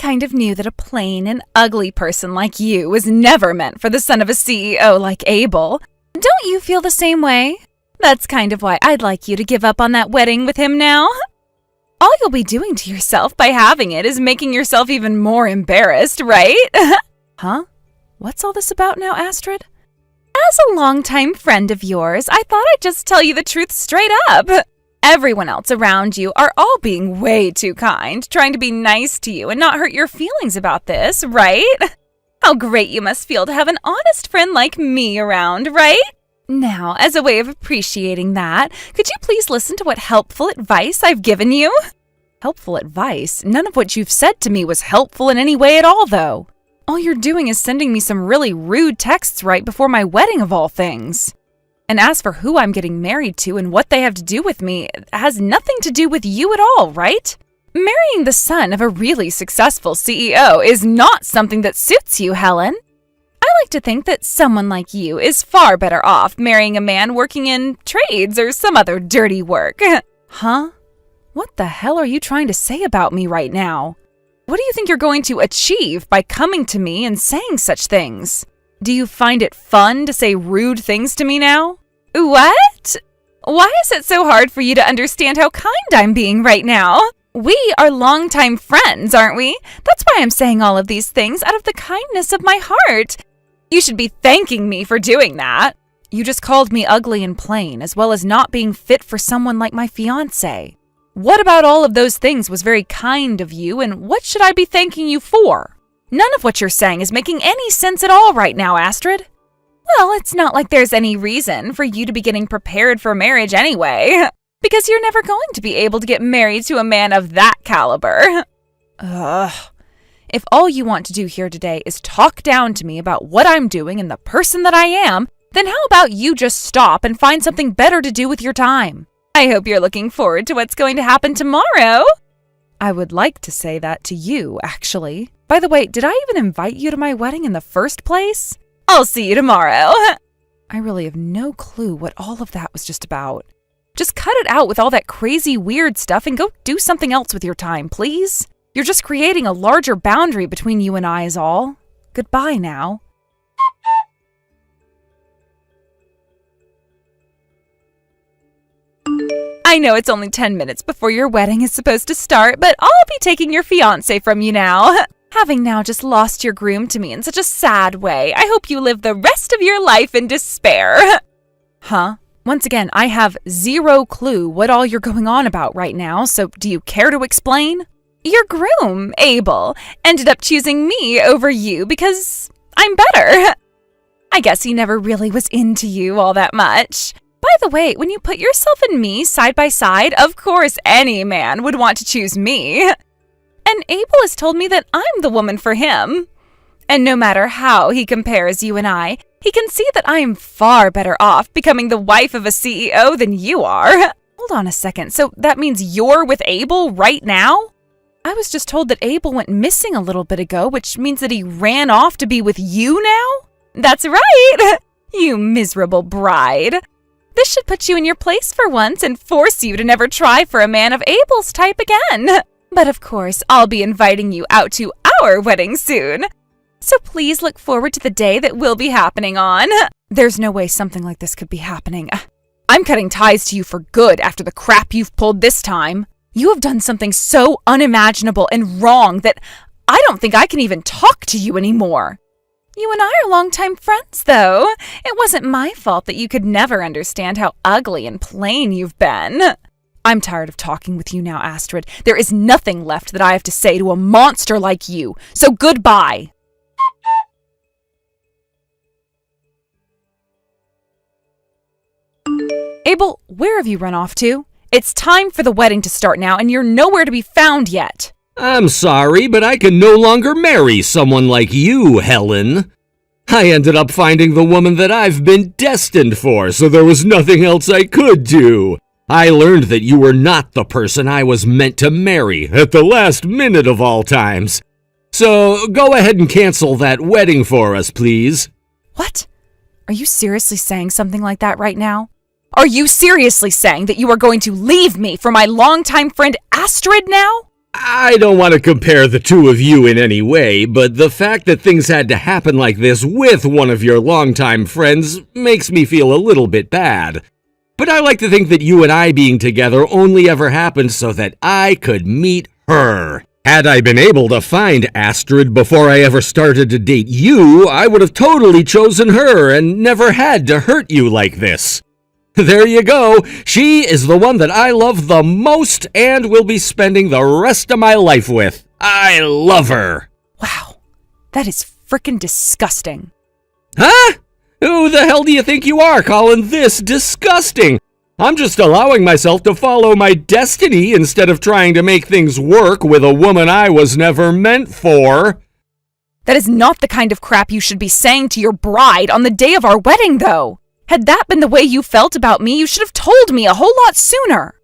kind of knew that a plain and ugly person like you was never meant for the son of a CEO like Abel. Don't you feel the same way? That's kind of why I'd like you to give up on that wedding with him now. All you'll be doing to yourself by having it is making yourself even more embarrassed, right? Huh? What's all this about now, Astrid? As a longtime friend of yours, I thought I'd just tell you the truth straight up. Everyone else around you are all being way too kind, trying to be nice to you and not hurt your feelings about this, right? How great you must feel to have an honest friend like me around, right? Now, as a way of appreciating that, could you please listen to what helpful advice I've given you? Helpful advice? None of what you've said to me was helpful in any way at all, though. All you're doing is sending me some really rude texts right before my wedding of all things. And as for who I'm getting married to and what they have to do with me, it has nothing to do with you at all, right? Marrying the son of a really successful CEO is not something that suits you, Helen. I like to think that someone like you is far better off marrying a man working in trades or some other dirty work. Huh? What the hell are you trying to say about me right now? What do you think you're going to achieve by coming to me and saying such things? Do you find it fun to say rude things to me now? What? Why is it so hard for you to understand how kind I'm being right now? We are longtime friends, aren't we? That's why I'm saying all of these things out of the kindness of my heart. You should be thanking me for doing that. You just called me ugly and plain, as well as not being fit for someone like my fiance. What about all of those things was very kind of you, and what should I be thanking you for? None of what you're saying is making any sense at all right now, Astrid. Well, it's not like there's any reason for you to be getting prepared for marriage anyway, because you're never going to be able to get married to a man of that caliber. Ugh. If all you want to do here today is talk down to me about what I'm doing and the person that I am, then how about you just stop and find something better to do with your time? I hope you're looking forward to what's going to happen tomorrow. I would like to say that to you, actually. By the way, did I even invite you to my wedding in the first place? I'll see you tomorrow. I really have no clue what all of that was just about. Just cut it out with all that crazy weird stuff and go do something else with your time, please. You're just creating a larger boundary between you and I is all. Goodbye now. I know it's only 10 minutes before your wedding is supposed to start, but I'll be taking your fiance from you now. Having now just lost your groom to me in such a sad way, I hope you live the rest of your life in despair. Huh? Once again, I have zero clue what all you're going on about right now, so do you care to explain? Your groom, Abel, ended up choosing me over you because I'm better. I guess he never really was into you all that much. By the way, when you put yourself and me side by side, of course any man would want to choose me. And Abel has told me that I'm the woman for him. And no matter how he compares you and I, he can see that I am far better off becoming the wife of a CEO than you are. Hold on a second, so that means you're with Abel right now? I was just told that Abel went missing a little bit ago, which means that he ran off to be with you now? That's right! You miserable bride. This should put you in your place for once and force you to never try for a man of Abel's type again. But of course, I'll be inviting you out to our wedding soon. So please look forward to the day that will be happening on. There's no way something like this could be happening. I'm cutting ties to you for good after the crap you've pulled this time. You have done something so unimaginable and wrong that I don't think I can even talk to you anymore. You and I are longtime friends, though. It wasn't my fault that you could never understand how ugly and plain you've been. I'm tired of talking with you now, Astrid. There is nothing left that I have to say to a monster like you, so goodbye. Abel, where have you run off to? It's time for the wedding to start now, and you're nowhere to be found yet. I'm sorry, but I can no longer marry someone like you, Helen. I ended up finding the woman that I've been destined for, so there was nothing else I could do. I learned that you were not the person I was meant to marry at the last minute of all times. So go ahead and cancel that wedding for us, please. What? Are you seriously saying something like that right now? Are you seriously saying that you are going to leave me for my longtime friend Astrid now? I don't want to compare the two of you in any way, but the fact that things had to happen like this with one of your longtime friends makes me feel a little bit bad. But I like to think that you and I being together only ever happened so that I could meet her. Had I been able to find Astrid before I ever started to date you, I would have totally chosen her and never had to hurt you like this. There you go. She is the one that I love the most and will be spending the rest of my life with. I love her. Wow, that is frickin' disgusting. Huh? Who the hell do you think you are calling this disgusting? I'm just allowing myself to follow my destiny instead of trying to make things work with a woman I was never meant for. That is not the kind of crap you should be saying to your bride on the day of our wedding, though. Had that been the way you felt about me, you should have told me a whole lot sooner.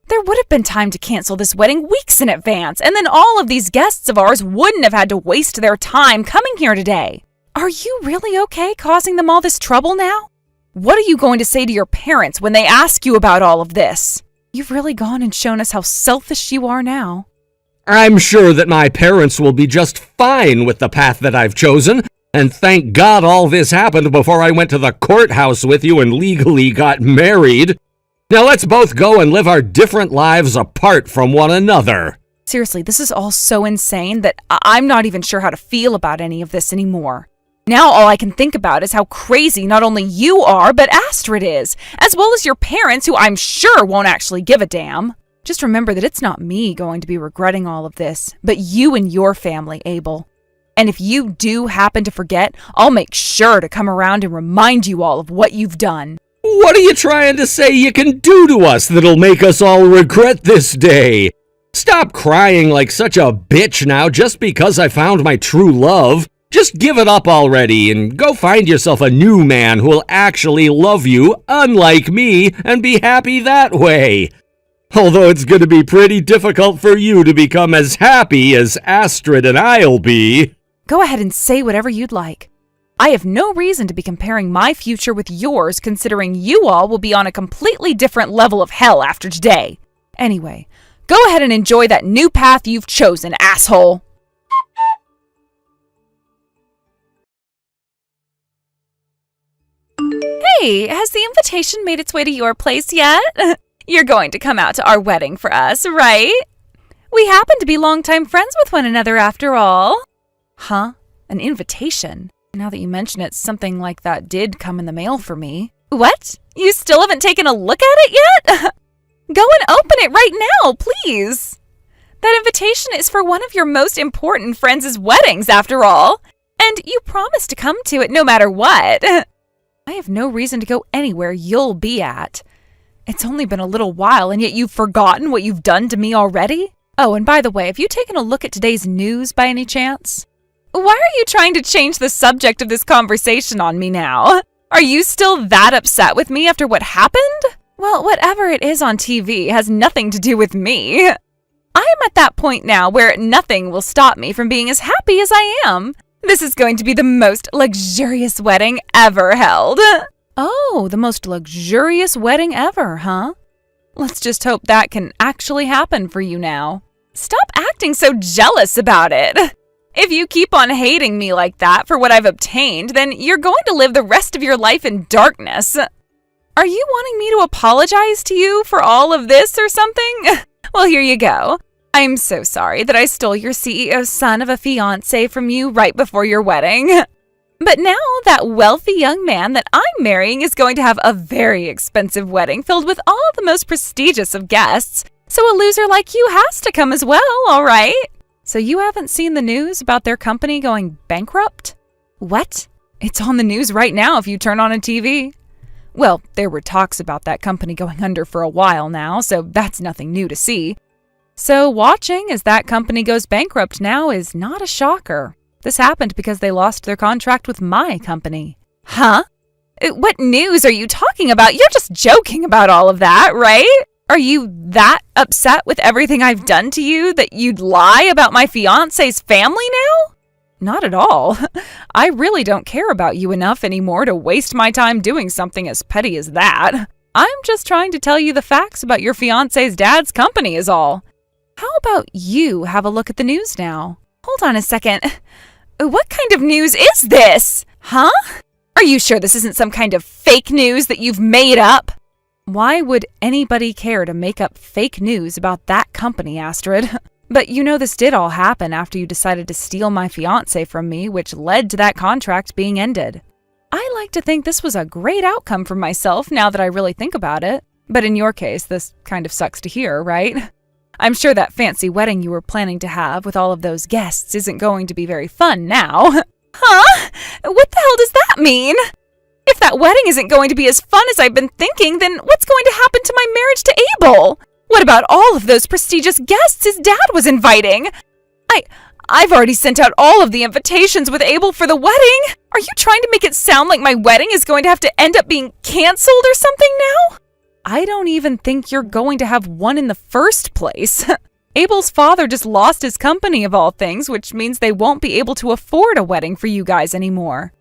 There would have been time to cancel this wedding weeks in advance, and then all of these guests of ours wouldn't have had to waste their time coming here today. Are you really okay causing them all this trouble now? What are you going to say to your parents when they ask you about all of this? You've really gone and shown us how selfish you are now. I'm sure that my parents will be just fine with the path that I've chosen, and thank God all this happened before I went to the courthouse with you and legally got married. Now let's both go and live our different lives apart from one another. Seriously, this is all so insane that I'm not even sure how to feel about any of this anymore. Now all I can think about is how crazy not only you are, but Astrid is, as well as your parents, who I'm sure won't actually give a damn. Just remember that it's not me going to be regretting all of this, but you and your family, Abel. And if you do happen to forget, I'll make sure to come around and remind you all of what you've done. What are you trying to say you can do to us that'll make us all regret this day? Stop crying like such a bitch now just because I found my true love. Just give it up already and go find yourself a new man who will actually love you, unlike me, and be happy that way. Although it's going to be pretty difficult for you to become as happy as Astrid and I'll be. Go ahead and say whatever you'd like. I have no reason to be comparing my future with yours, considering you all will be on a completely different level of hell after today. Anyway, go ahead and enjoy that new path you've chosen, asshole. Hey, has the invitation made its way to your place yet? You're going to come out to our wedding for us, right? We happen to be longtime friends with one another after all. Huh? An invitation? Now that you mention it, something like that did come in the mail for me. What? You still haven't taken a look at it yet? Go and open it right now, please. That invitation is for one of your most important friends' weddings, after all. And you promised to come to it no matter what. I have no reason to go anywhere you'll be at. It's only been a little while, and yet you've forgotten what you've done to me already? Oh, and by the way, have you taken a look at today's news by any chance? Why are you trying to change the subject of this conversation on me now? Are you still that upset with me after what happened? Well, whatever it is on TV has nothing to do with me. I am at that point now where nothing will stop me from being as happy as I am. This is going to be the most luxurious wedding ever held. Oh, the most luxurious wedding ever, huh? Let's just hope that can actually happen for you now. Stop acting so jealous about it. If you keep on hating me like that for what I've obtained, then you're going to live the rest of your life in darkness. Are you wanting me to apologize to you for all of this or something? Well, here you go. I'm so sorry that I stole your CEO's son of a fiance from you right before your wedding. But now that wealthy young man that I'm marrying is going to have a very expensive wedding filled with all the most prestigious of guests, so a loser like you has to come as well, all right? So you haven't seen the news about their company going bankrupt? What? It's on the news right now if you turn on a TV. Well, there were talks about that company going under for a while now, so that's nothing new to see. So watching as that company goes bankrupt now is not a shocker. This happened because they lost their contract with my company. Huh? What news are you talking about? You're just joking about all of that, right? Are you that upset with everything I've done to you that you'd lie about my fiance's family now? Not at all. I really don't care about you enough anymore to waste my time doing something as petty as that. I'm just trying to tell you the facts about your fiance's dad's company is all. How about you have a look at the news now? Hold on a second. What kind of news is this? Huh? Are you sure this isn't some kind of fake news that you've made up? Why would anybody care to make up fake news about that company, Astrid? But you know this did all happen after you decided to steal my fiance from me, which led to that contract being ended. I like to think this was a great outcome for myself now that I really think about it. But in your case, this kind of sucks to hear, right? I'm sure that fancy wedding you were planning to have with all of those guests isn't going to be very fun now. Huh? What the hell does that mean? If that wedding isn't going to be as fun as I've been thinking, then what's going to happen to my marriage to Abel? What about all of those prestigious guests his dad was inviting? I've already sent out all of the invitations with Abel for the wedding. Are you trying to make it sound like my wedding is going to have to end up being canceled or something now? I don't even think you're going to have one in the first place. Abel's father just lost his company of all things, which means they won't be able to afford a wedding for you guys anymore.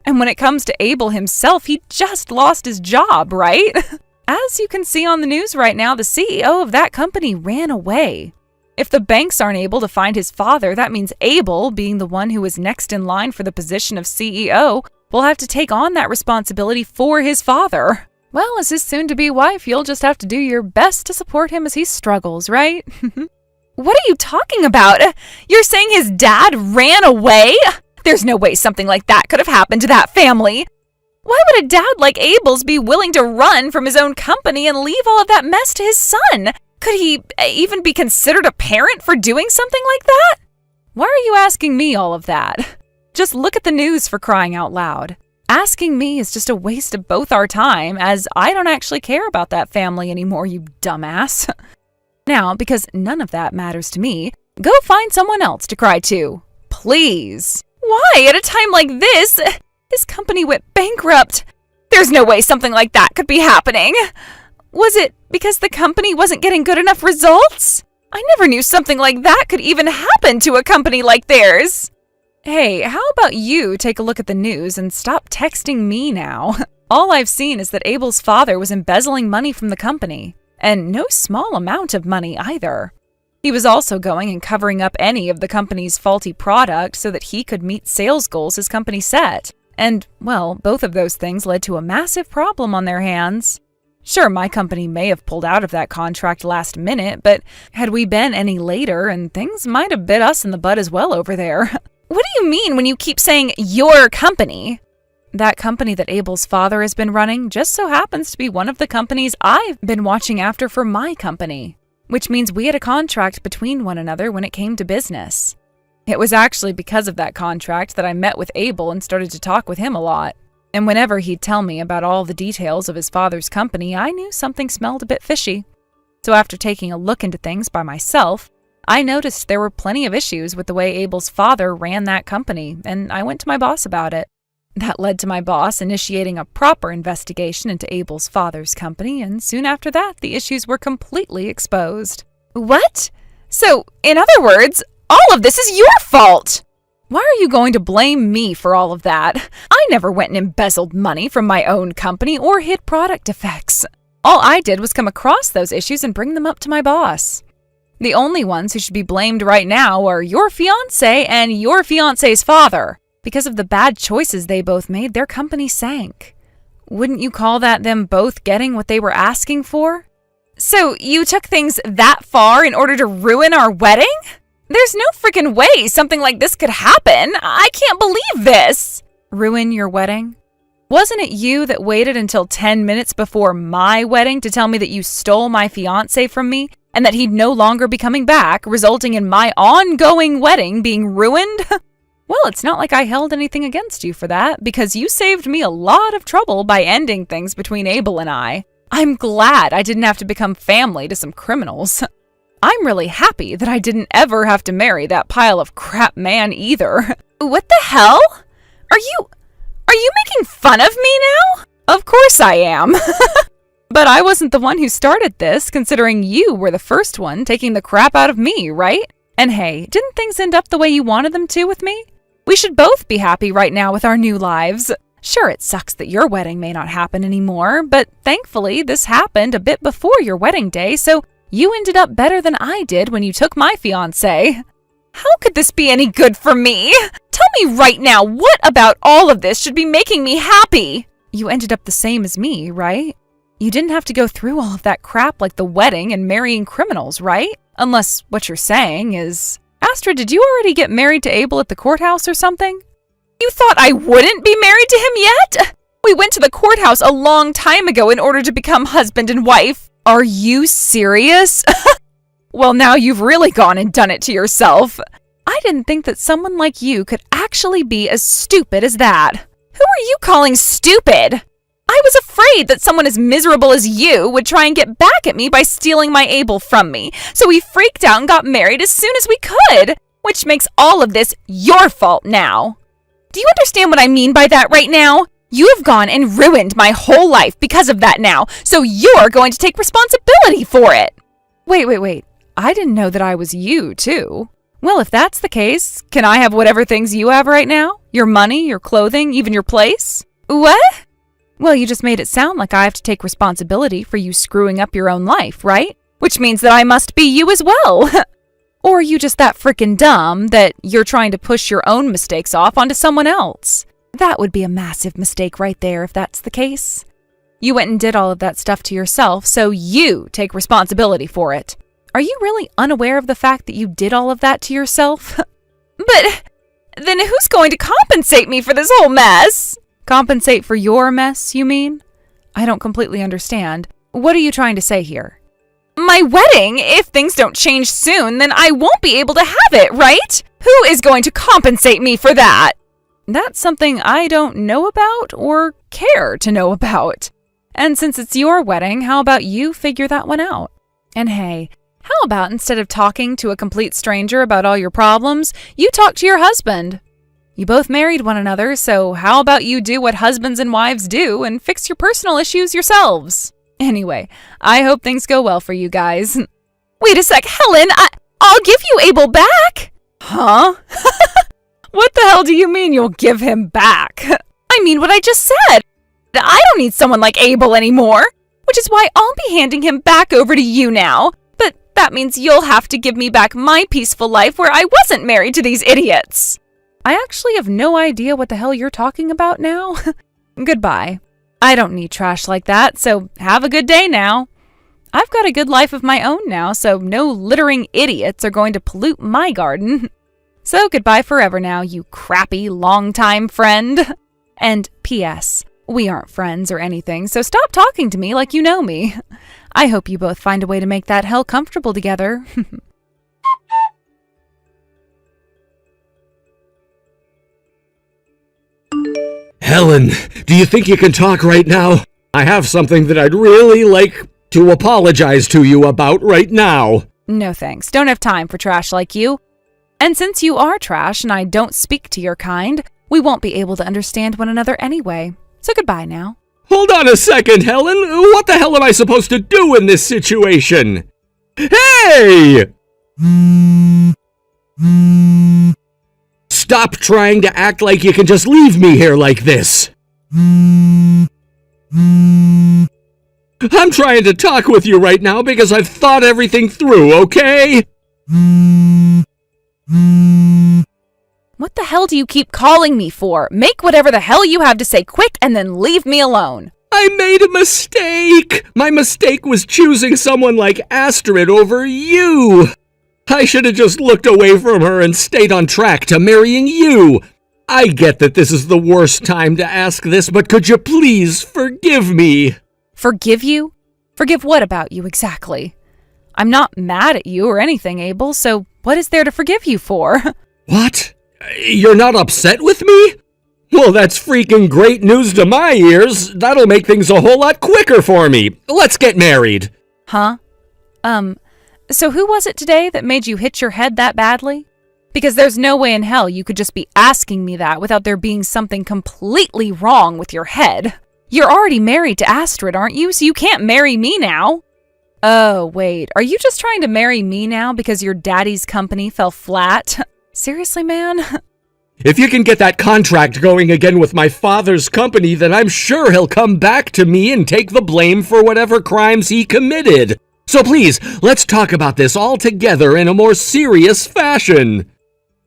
And when it comes to Abel himself, he just lost his job, right? As you can see on the news right now, the CEO of that company ran away. If the banks aren't able to find his father, that means Abel, being the one who is next in line for the position of CEO, will have to take on that responsibility for his father. Well, as his soon-to-be wife, you'll just have to do your best to support him as he struggles, right? What are you talking about? You're saying his dad ran away? There's no way something like that could have happened to that family. Why would a dad like Abel's be willing to run from his own company and leave all of that mess to his son? Could he even be considered a parent for doing something like that? Why are you asking me all of that? Just look at the news, for crying out loud. Asking me is just a waste of both our time, as I don't actually care about that family anymore, you dumbass. Now, because none of that matters to me, go find someone else to cry to. Please. Why, at a time like this? His company went bankrupt. There's no way something like that could be happening. Was it because the company wasn't getting good enough results? I never knew something like that could even happen to a company like theirs. Hey, how about you take a look at the news and stop texting me now? All I've seen is that Abel's father was embezzling money from the company, and no small amount of money either. He was also going and covering up any of the company's faulty product so that he could meet sales goals his company set. And, well, both of those things led to a massive problem on their hands. Sure, my company may have pulled out of that contract last minute, but had we been any later, and things might have bit us in the butt as well over there. What do you mean when you keep saying your company? That company that Abel's father has been running just so happens to be one of the companies I've been watching after for my company, which means we had a contract between one another when it came to business. It was actually because of that contract that I met with Abel and started to talk with him a lot. And whenever he'd tell me about all the details of his father's company, I knew something smelled a bit fishy. So after taking a look into things by myself, I noticed there were plenty of issues with the way Abel's father ran that company, and I went to my boss about it. That led to my boss initiating a proper investigation into Abel's father's company, and soon after that, the issues were completely exposed. What? So, in other words, all of this is your fault! Why are you going to blame me for all of that? I never went and embezzled money from my own company or hid product defects. All I did was come across those issues and bring them up to my boss. The only ones who should be blamed right now are your fiance and your fiance's father. Because of the bad choices they both made, their company sank. Wouldn't you call that them both getting what they were asking for? So you took things that far in order to ruin our wedding? There's no freaking way something like this could happen. I can't believe this. Ruin your wedding? Wasn't it you that waited until 10 minutes before my wedding to tell me that you stole my fiancé from me and that he'd no longer be coming back, resulting in my ongoing wedding being ruined? Well, it's not like I held anything against you for that, because you saved me a lot of trouble by ending things between Abel and I. I'm glad I didn't have to become family to some criminals. I'm really happy that I didn't ever have to marry that pile of crap man either. What the hell? Are you making fun of me now? Of course I am. But I wasn't the one who started this, considering you were the first one taking the crap out of me, right? And hey, didn't things end up the way you wanted them to with me? We should both be happy right now with our new lives. Sure, it sucks that your wedding may not happen anymore, but thankfully this happened a bit before your wedding day, so You ended up better than I did when you took my fiance. How could this be any good for me? Tell me right now, what about all of this should be making me happy? You ended up the same as me, right? You didn't have to go through all of that crap like the wedding and marrying criminals, right? Unless what you're saying is... Astrid, did you already get married to Abel at the courthouse or something? You thought I wouldn't be married to him yet? We went to the courthouse a long time ago in order to become husband and wife. Are you serious? Well, now you've really gone and done it to yourself. I didn't think that someone like you could actually be as stupid as that. Who are you calling stupid? I was afraid that someone as miserable as you would try and get back at me by stealing my Abel from me, so we freaked out and got married as soon as we could, which makes all of this your fault now. Do you understand what I mean by that right now? You have gone and ruined my whole life because of that now, so you're going to take responsibility for it. Wait. I didn't know that I was you, too. Well, if that's the case, can I have whatever things you have right now? Your money, your clothing, even your place? What? Well, you just made it sound like I have to take responsibility for you screwing up your own life, right? Which means that I must be you as well. Or are you just that frickin' dumb that you're trying to push your own mistakes off onto someone else? That would be a massive mistake right there if that's the case. You went and did all of that stuff to yourself, so you take responsibility for it. Are you really unaware of the fact that you did all of that to yourself? But then who's going to compensate me for this whole mess? Compensate for your mess, you mean? I don't completely understand. What are you trying to say here? My wedding! If things don't change soon, then I won't be able to have it, right? Who is going to compensate me for that? That's something I don't know about or care to know about. And since it's your wedding, how about you figure that one out? And hey, how about instead of talking to a complete stranger about all your problems, you talk to your husband? You both married one another, so how about you do what husbands and wives do and fix your personal issues yourselves? Anyway, I hope things go well for you guys. Wait a sec, Helen, I'll give you Abel back! Huh? What the hell do you mean you'll give him back? I mean what I just said. I don't need someone like Abel anymore, which is why I'll be handing him back over to you now. But that means you'll have to give me back my peaceful life where I wasn't married to these idiots. I actually have no idea what the hell you're talking about now. Goodbye. I don't need trash like that, so have a good day now. I've got a good life of my own now, so no littering idiots are going to pollute my garden. So goodbye forever now, you crappy longtime friend. And P.S. We aren't friends or anything, so stop talking to me like you know me. I hope you both find a way to make that hell comfortable together. Helen, do you think you can talk right now? I have something that I'd really like to apologize to you about right now. No thanks, don't have time for trash like you. And since you are trash and I don't speak to your kind, we won't be able to understand one another anyway. So goodbye now. Hold on a second, Helen. What the hell am I supposed to do in this situation? Hey! Stop trying to act like you can just leave me here like this. I'm trying to talk with you right now because I've thought everything through, okay? What the hell do you keep calling me for? Make whatever the hell you have to say quick and then leave me alone. I made a mistake! My mistake was choosing someone like Astrid over you! I should have just looked away from her and stayed on track to marrying you! I get that this is the worst time to ask this, but could you please forgive me? Forgive you? Forgive what about you exactly? I'm not mad at you or anything, Abel, so what is there to forgive you for? What? You're not upset with me? Well, that's freaking great news to my ears. That'll make things a whole lot quicker for me. Let's get married. Huh? So who was it today that made you hit your head that badly? Because there's no way in hell you could just be asking me that without there being something completely wrong with your head. You're already married to Astrid, aren't you? So you can't marry me now. Oh, wait. Are you just trying to marry me now because your daddy's company fell flat? Seriously, man? If you can get that contract going again with my father's company, then I'm sure he'll come back to me and take the blame for whatever crimes he committed. So please, let's talk about this all together in a more serious fashion.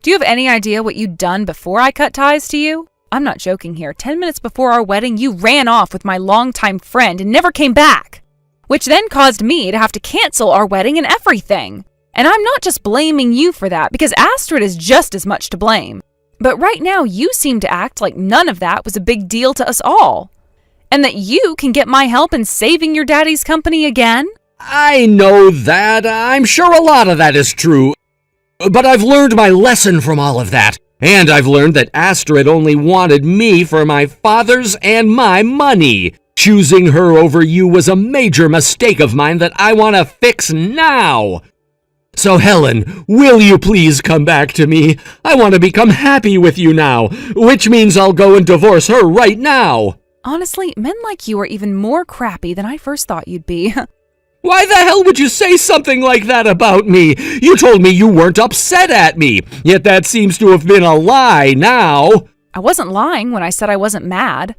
Do you have any idea what you'd done before I cut ties to you? I'm not joking here. 10 minutes before our wedding, you ran off with my longtime friend and never came back, which then caused me to have to cancel our wedding and everything. And I'm not just blaming you for that, because Astrid is just as much to blame. But right now, you seem to act like none of that was a big deal to us all. And that you can get my help in saving your daddy's company again? I know that. I'm sure a lot of that is true. But I've learned my lesson from all of that. And I've learned that Astrid only wanted me for my father's and my money. Choosing her over you was a major mistake of mine that I want to fix now. So Helen, will you please come back to me? I want to become happy with you now, which means I'll go and divorce her right now. Honestly, men like you are even more crappy than I first thought you'd be. Why the hell would you say something like that about me? You told me you weren't upset at me, yet that seems to have been a lie now. I wasn't lying when I said I wasn't mad.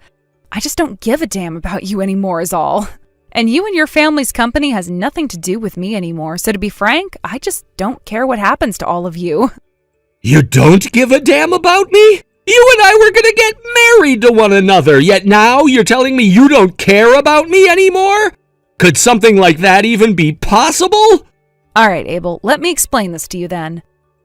I just don't give a damn about you anymore is all. And you and your family's company has nothing to do with me anymore, so to be frank, I just don't care what happens to all of you. You don't give a damn about me? You and I were gonna get married to one another, yet now you're telling me you don't care about me anymore? Could something like that even be possible? All right, Abel, let me explain this to you then.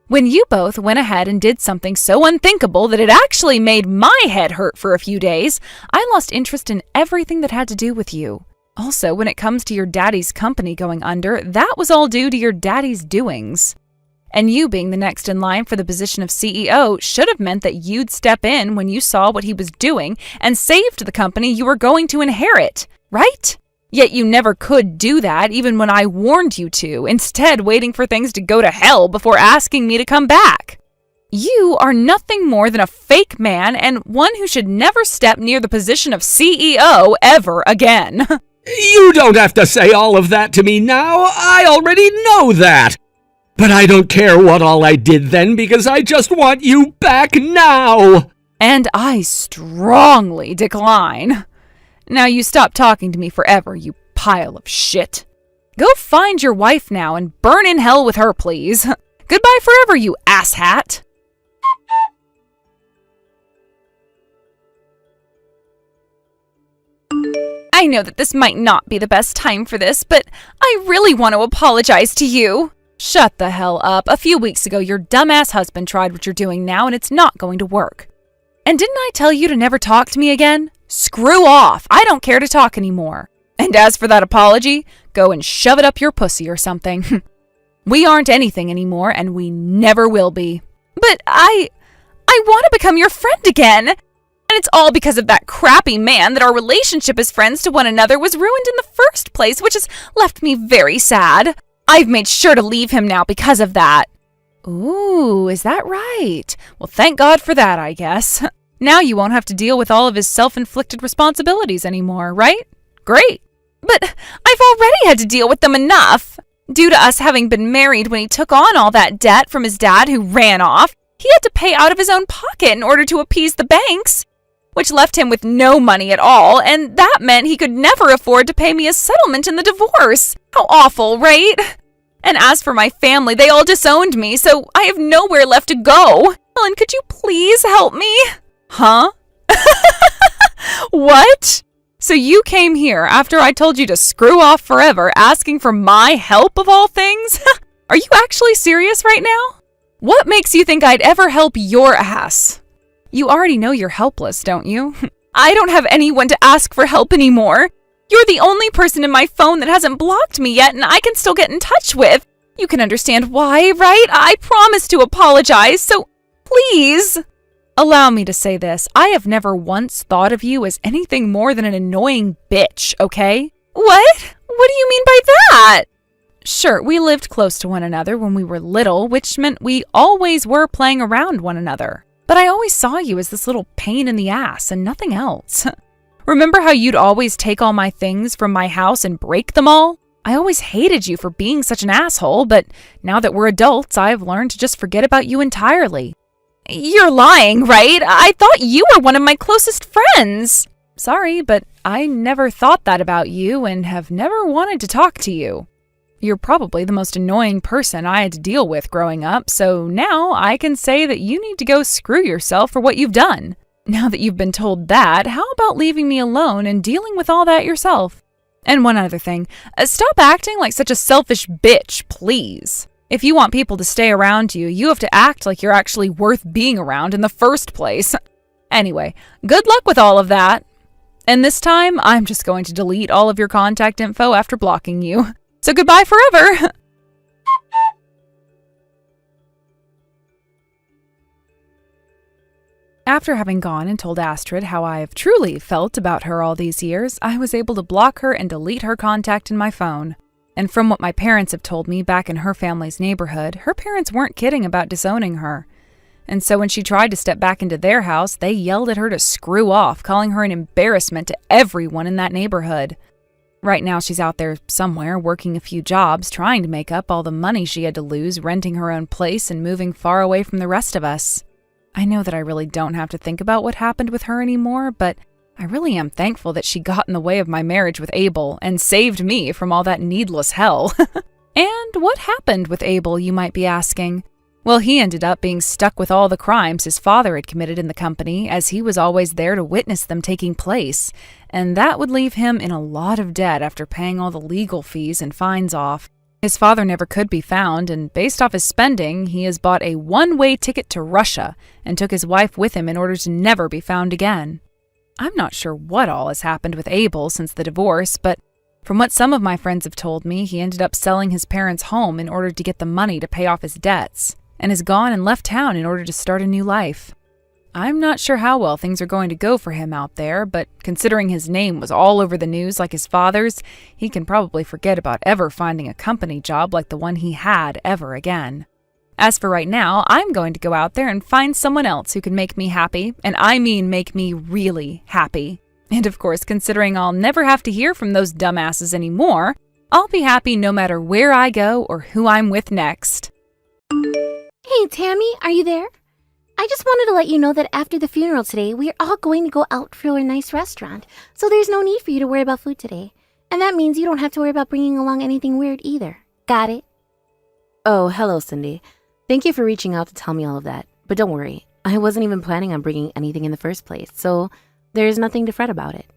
When you both went ahead and did something so unthinkable that it actually made my head hurt for a few days, I lost interest in everything that had to do with you. Also, when it comes to your daddy's company going under, that was all due to your daddy's doings. And you being the next in line for the position of CEO should have meant that you'd step in when you saw what he was doing and saved the company you were going to inherit, right? Yet you never could do that even when I warned you to, instead waiting for things to go to hell before asking me to come back. You are nothing more than a fake man and one who should never step near the position of CEO ever again. You don't have to say all of that to me now. I already know that. But I don't care what all I did then because I just want you back now. And I strongly decline. Now you stop talking to me forever, you pile of shit. Go find your wife now and burn in hell with her, please. Goodbye forever, you asshat. I know that this might not be the best time for this, but I really want to apologize to you. Shut the hell up. A few weeks ago, your dumbass husband tried what you're doing now, and it's not going to work. And didn't I tell you to never talk to me again? Screw off. I don't care to talk anymore. And as for that apology, go and shove it up your pussy or something. We aren't anything anymore, and we never will be. But I want to become your friend again. And it's all because of that crappy man that our relationship as friends to one another was ruined in the first place, which has left me very sad. I've made sure to leave him now because of that. Ooh, is that right? Well, thank God for that, I guess. Now you won't have to deal with all of his self-inflicted responsibilities anymore, right? Great. But I've already had to deal with them enough. Due to us having been married when he took on all that debt from his dad who ran off, he had to pay out of his own pocket in order to appease the banks, which left him with no money at all, and that meant he could never afford to pay me a settlement in the divorce. How awful, right? And as for my family, they all disowned me, so I have nowhere left to go. Helen, could you please help me? Huh? What? So you came here after I told you to screw off forever, asking for my help of all things? Are you actually serious right now? What makes you think I'd ever help your ass? You already know you're helpless, don't you? I don't have anyone to ask for help anymore. You're the only person in my phone that hasn't blocked me yet and I can still get in touch with. You can understand why, right? I promise to apologize, so please. Allow me to say this. I have never once thought of you as anything more than an annoying bitch, okay? What? What do you mean by that? Sure, we lived close to one another when we were little, which meant we always were playing around one another. But I always saw you as this little pain in the ass and nothing else. Remember how you'd always take all my things from my house and break them all? I always hated you for being such an asshole, but now that we're adults, I've learned to just forget about you entirely. You're lying, right? I thought you were one of my closest friends. Sorry, but I never thought that about you and have never wanted to talk to you. You're probably the most annoying person I had to deal with growing up, so now I can say that you need to go screw yourself for what you've done. Now that you've been told that, how about leaving me alone and dealing with all that yourself? And one other thing, stop acting like such a selfish bitch, please. If you want people to stay around you, you have to act like you're actually worth being around in the first place. Anyway, good luck with all of that. And this time, I'm just going to delete all of your contact info after blocking you. So goodbye forever! After having gone and told Astrid how I have truly felt about her all these years, I was able to block her and delete her contact in my phone. And from what my parents have told me back in her family's neighborhood, her parents weren't kidding about disowning her. And so when she tried to step back into their house, they yelled at her to screw off, calling her an embarrassment to everyone in that neighborhood. Right now she's out there somewhere working a few jobs, trying to make up all the money she had to lose, renting her own place and moving far away from the rest of us. I know that I really don't have to think about what happened with her anymore, but I really am thankful that she got in the way of my marriage with Abel and saved me from all that needless hell. And what happened with Abel, you might be asking? Well, he ended up being stuck with all the crimes his father had committed in the company, as he was always there to witness them taking place, and that would leave him in a lot of debt after paying all the legal fees and fines off. His father never could be found, and based off his spending, he has bought a one-way ticket to Russia and took his wife with him in order to never be found again. I'm not sure what all has happened with Abel since the divorce, but from what some of my friends have told me, he ended up selling his parents' home in order to get the money to pay off his debts, and has gone and left town in order to start a new life. I'm not sure how well things are going to go for him out there, but considering his name was all over the news like his father's, he can probably forget about ever finding a company job like the one he had ever again. As for right now, I'm going to go out there and find someone else who can make me happy, and I mean make me really happy. And of course, considering I'll never have to hear from those dumbasses anymore, I'll be happy no matter where I go or who I'm with next. Hey, Tammy, are you there? I just wanted to let you know that after the funeral today, we're all going to go out for a nice restaurant, so there's no need for you to worry about food today. And that means you don't have to worry about bringing along anything weird either. Got it? Oh, hello, Cindy. Thank you for reaching out to tell me all of that. But don't worry, I wasn't even planning on bringing anything in the first place, so there's nothing to fret about it.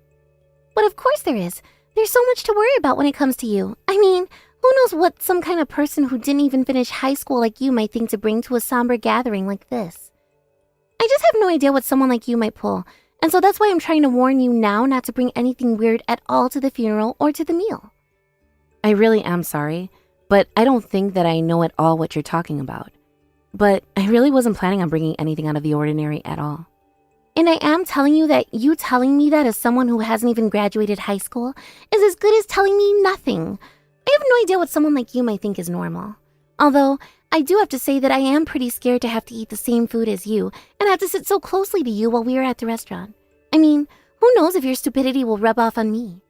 But of course there is. There's so much to worry about when it comes to you. I mean, who knows what some kind of person who didn't even finish high school like you might think to bring to a somber gathering like this. I just have no idea what someone like you might pull, and so that's why I'm trying to warn you now not to bring anything weird at all to the funeral or to the meal. I really am sorry, but I don't think that I know at all what you're talking about. But I really wasn't planning on bringing anything out of the ordinary at all. And I am telling you that you telling me that as someone who hasn't even graduated high school is as good as telling me nothing. I have no idea what someone like you might think is normal. Although, I do have to say that I am pretty scared to have to eat the same food as you and have to sit so closely to you while we are at the restaurant. I mean, who knows if your stupidity will rub off on me?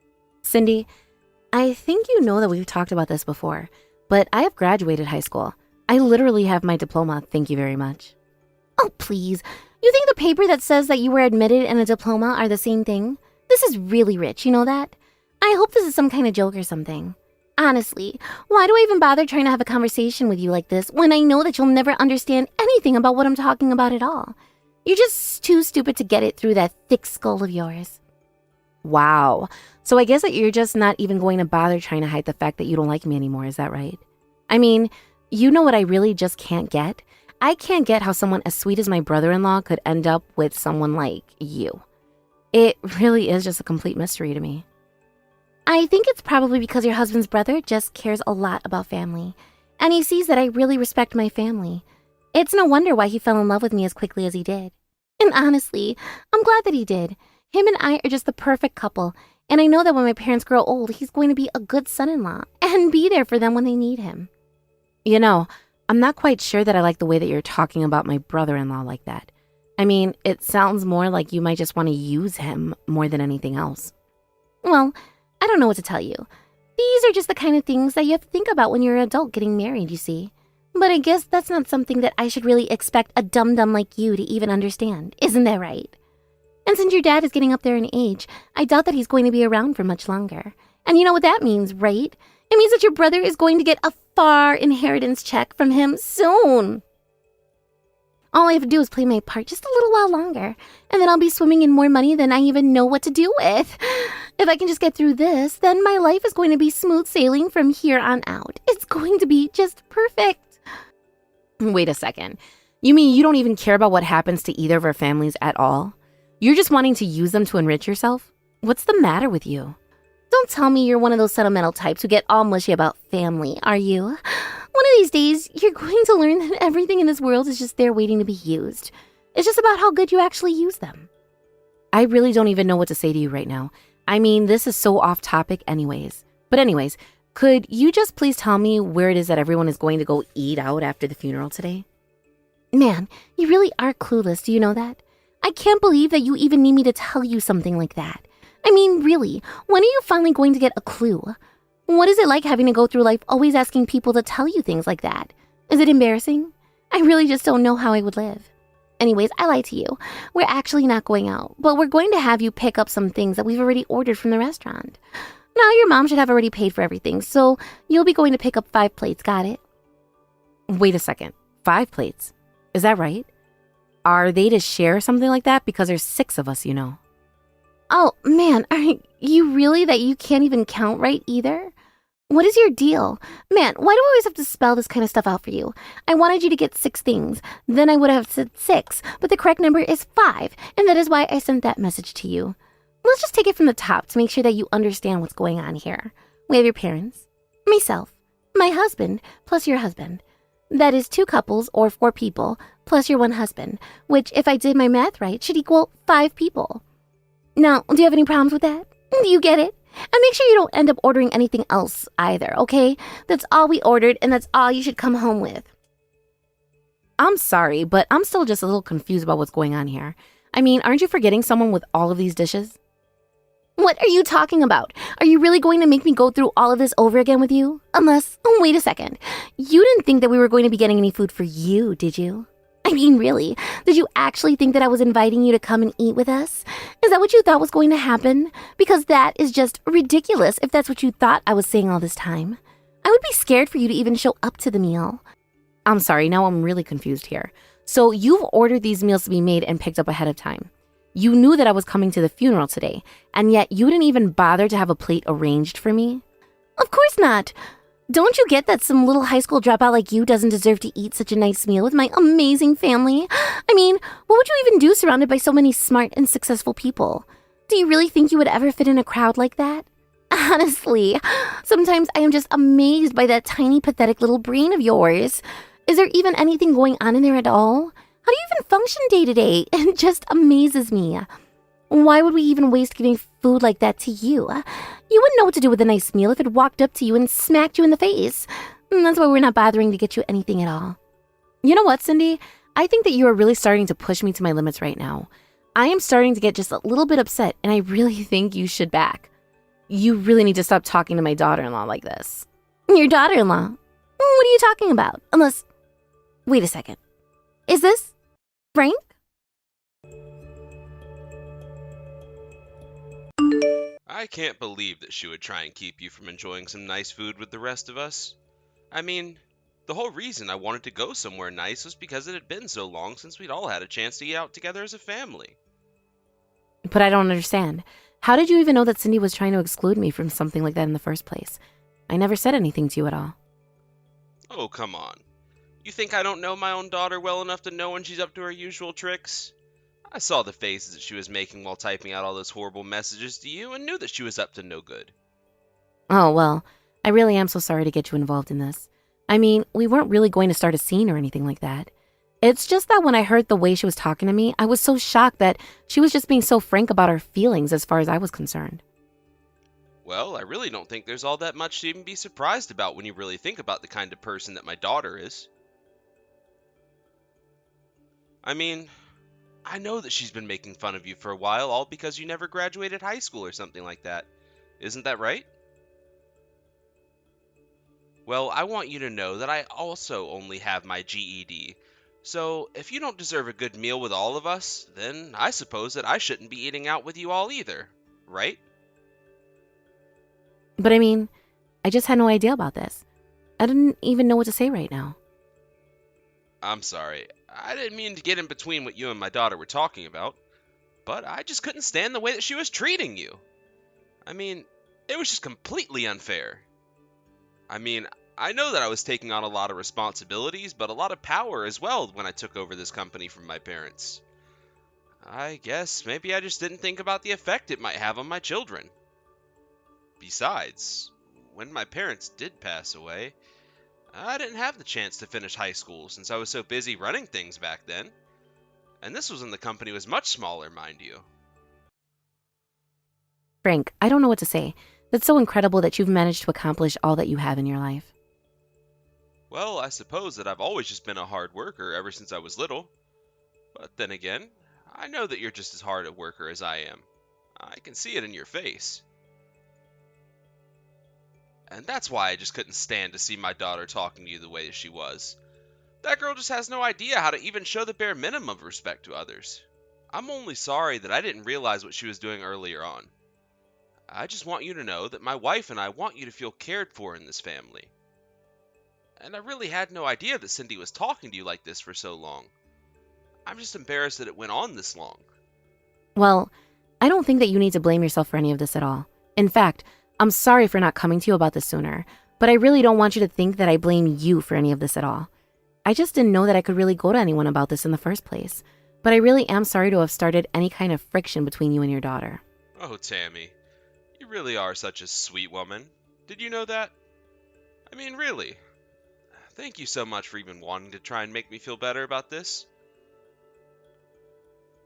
Cindy, I think you know that we've talked about this before, but I have graduated high school. I literally have my diploma, thank you very much. Oh, please. You think the paper that says that you were admitted and a diploma are the same thing? This is really rich, you know that? I hope this is some kind of joke or something. Honestly, why do I even bother trying to have a conversation with you like this when I know that you'll never understand anything about what I'm talking about at all? You're just too stupid to get it through that thick skull of yours. Wow. So I guess that you're just not even going to bother trying to hide the fact that you don't like me anymore, is that right? I mean, you know what I really just can't get? I can't get how someone as sweet as my brother-in-law could end up with someone like you. It really is just a complete mystery to me. I think it's probably because your husband's brother just cares a lot about family, and he sees that I really respect my family. It's no wonder why he fell in love with me as quickly as he did. And honestly, I'm glad that he did. Him and I are just the perfect couple, and I know that when my parents grow old, he's going to be a good son-in-law and be there for them when they need him. You know, I'm not quite sure that I like the way that you're talking about my brother-in-law like that. I mean, it sounds more like you might just want to use him more than anything else. Well, I don't know what to tell you. These are just the kind of things that you have to think about when you're an adult getting married, you see. But I guess that's not something that I should really expect a dum-dum like you to even understand. Isn't that right? And since your dad is getting up there in age, I doubt that he's going to be around for much longer. And you know what that means, right? It means that your brother is going to get a far inheritance check from him soon. All I have to do is play my part just a little while longer, and then I'll be swimming in more money than I even know what to do with. If I can just get through this, then my life is going to be smooth sailing from here on out. It's going to be just perfect. Wait a second. You mean you don't even care about what happens to either of our families at all? You're just wanting to use them to enrich yourself? What's the matter with you? Don't tell me you're one of those sentimental types who get all mushy about family, are you? One of these days, you're going to learn that everything in this world is just there waiting to be used. It's just about how good you actually use them. I really don't even know what to say to you right now. I mean, this is so off topic anyways. But anyways, could you just please tell me where it is that everyone is going to go eat out after the funeral today? Man, you really are clueless, do you know that? I can't believe that you even need me to tell you something like that. I mean, really, when are you finally going to get a clue? What is it like having to go through life always asking people to tell you things like that? Is it embarrassing? I really just don't know how I would live. Anyways, I lied to you. We're actually not going out, but we're going to have you pick up some things that we've already ordered from the restaurant. Now your mom should have already paid for everything, so you'll be going to pick up 5 plates, got it? Wait a second. 5 plates? Is that right? Are they to share something like that? Because there's 6 of us, you know. Oh, man, are you really that you can't even count right either? What is your deal? Man, why do I always have to spell this kind of stuff out for you? I wanted you to get 6 things. Then I would have said 6, but the correct number is 5, and that is why I sent that message to you. Let's just take it from the top to make sure that you understand what's going on here. We have your parents, myself, my husband, plus your husband. That is 2 couples or 4 people, plus your 1 husband, which, if I did my math right, should equal 5 people. Now, do you have any problems with that? Do you get it? And make sure you don't end up ordering anything else either, okay? That's all we ordered, and that's all you should come home with. I'm sorry, but I'm still just a little confused about what's going on here. I mean, aren't you forgetting someone with all of these dishes? What are you talking about? Are you really going to make me go through all of this over again with you? Unless, wait a second. You didn't think that we were going to be getting any food for you, did you? I mean, really? Did you actually think that I was inviting you to come and eat with us? Is that what you thought was going to happen? Because that is just ridiculous if that's what you thought I was saying all this time. I would be scared for you to even show up to the meal. I'm sorry, now I'm really confused here. So you've ordered these meals to be made and picked up ahead of time. You knew that I was coming to the funeral today, and yet you didn't even bother to have a plate arranged for me? Of course not. Don't you get that some little high school dropout like you doesn't deserve to eat such a nice meal with my amazing family? I mean, what would you even do surrounded by so many smart and successful people? Do you really think you would ever fit in a crowd like that? Honestly, sometimes I am just amazed by that tiny, pathetic little brain of yours. Is there even anything going on in there at all? How do you even function day to day? It just amazes me. Why would we even waste giving food like that to you? You wouldn't know what to do with a nice meal if it walked up to you and smacked you in the face. And that's why we're not bothering to get you anything at all. You know what, Cindy? I think that you are really starting to push me to my limits right now. I am starting to get just a little bit upset, and I really think you should back. You really need to stop talking to my daughter-in-law like this. Your daughter-in-law? What are you talking about? Unless... Wait a second. Is this... Frank? I can't believe that she would try and keep you from enjoying some nice food with the rest of us. I mean, the whole reason I wanted to go somewhere nice was because it had been so long since we'd all had a chance to eat out together as a family. But I don't understand. How did you even know that Cindy was trying to exclude me from something like that in the first place? I never said anything to you at all. Oh, come on. You think I don't know my own daughter well enough to know when she's up to her usual tricks? I saw the faces that she was making while typing out all those horrible messages to you and knew that she was up to no good. Oh, well, I really am so sorry to get you involved in this. I mean, we weren't really going to start a scene or anything like that. It's just that when I heard the way she was talking to me, I was so shocked that she was just being so frank about her feelings as far as I was concerned. Well, I really don't think there's all that much to even be surprised about when you really think about the kind of person that my daughter is. I mean, I know that she's been making fun of you for a while, all because you never graduated high school or something like that. Isn't that right? Well, I want you to know that I also only have my GED. So, if you don't deserve a good meal with all of us, then I suppose that I shouldn't be eating out with you all either, right? But I mean, I just had no idea about this. I didn't even know what to say right now. I'm sorry. I didn't mean to get in between what you and my daughter were talking about, but I just couldn't stand the way that she was treating you. I mean, it was just completely unfair. I mean, I know that I was taking on a lot of responsibilities, but a lot of power as well when I took over this company from my parents. I guess maybe I just didn't think about the effect it might have on my children. Besides, when my parents did pass away, I didn't have the chance to finish high school since I was so busy running things back then. And this was when the company was much smaller, mind you. Frank, I don't know what to say. That's so incredible that you've managed to accomplish all that you have in your life. Well, I suppose that I've always just been a hard worker ever since I was little. But then again, I know that you're just as hard a worker as I am. I can see it in your face. And that's why I just couldn't stand to see my daughter talking to you the way she was. That girl just has no idea how to even show the bare minimum of respect to others. I'm only sorry that I didn't realize what she was doing earlier on. I just want you to know that my wife and I want you to feel cared for in this family. And I really had no idea that Cindy was talking to you like this for so long. I'm just embarrassed that it went on this long. Well, I don't think that you need to blame yourself for any of this at all. In fact, I'm sorry for not coming to you about this sooner, but I really don't want you to think that I blame you for any of this at all. I just didn't know that I could really go to anyone about this in the first place. But I really am sorry to have started any kind of friction between you and your daughter. Oh, Tammy, you really are such a sweet woman. Did you know that? I mean, really. Thank you so much for even wanting to try and make me feel better about this.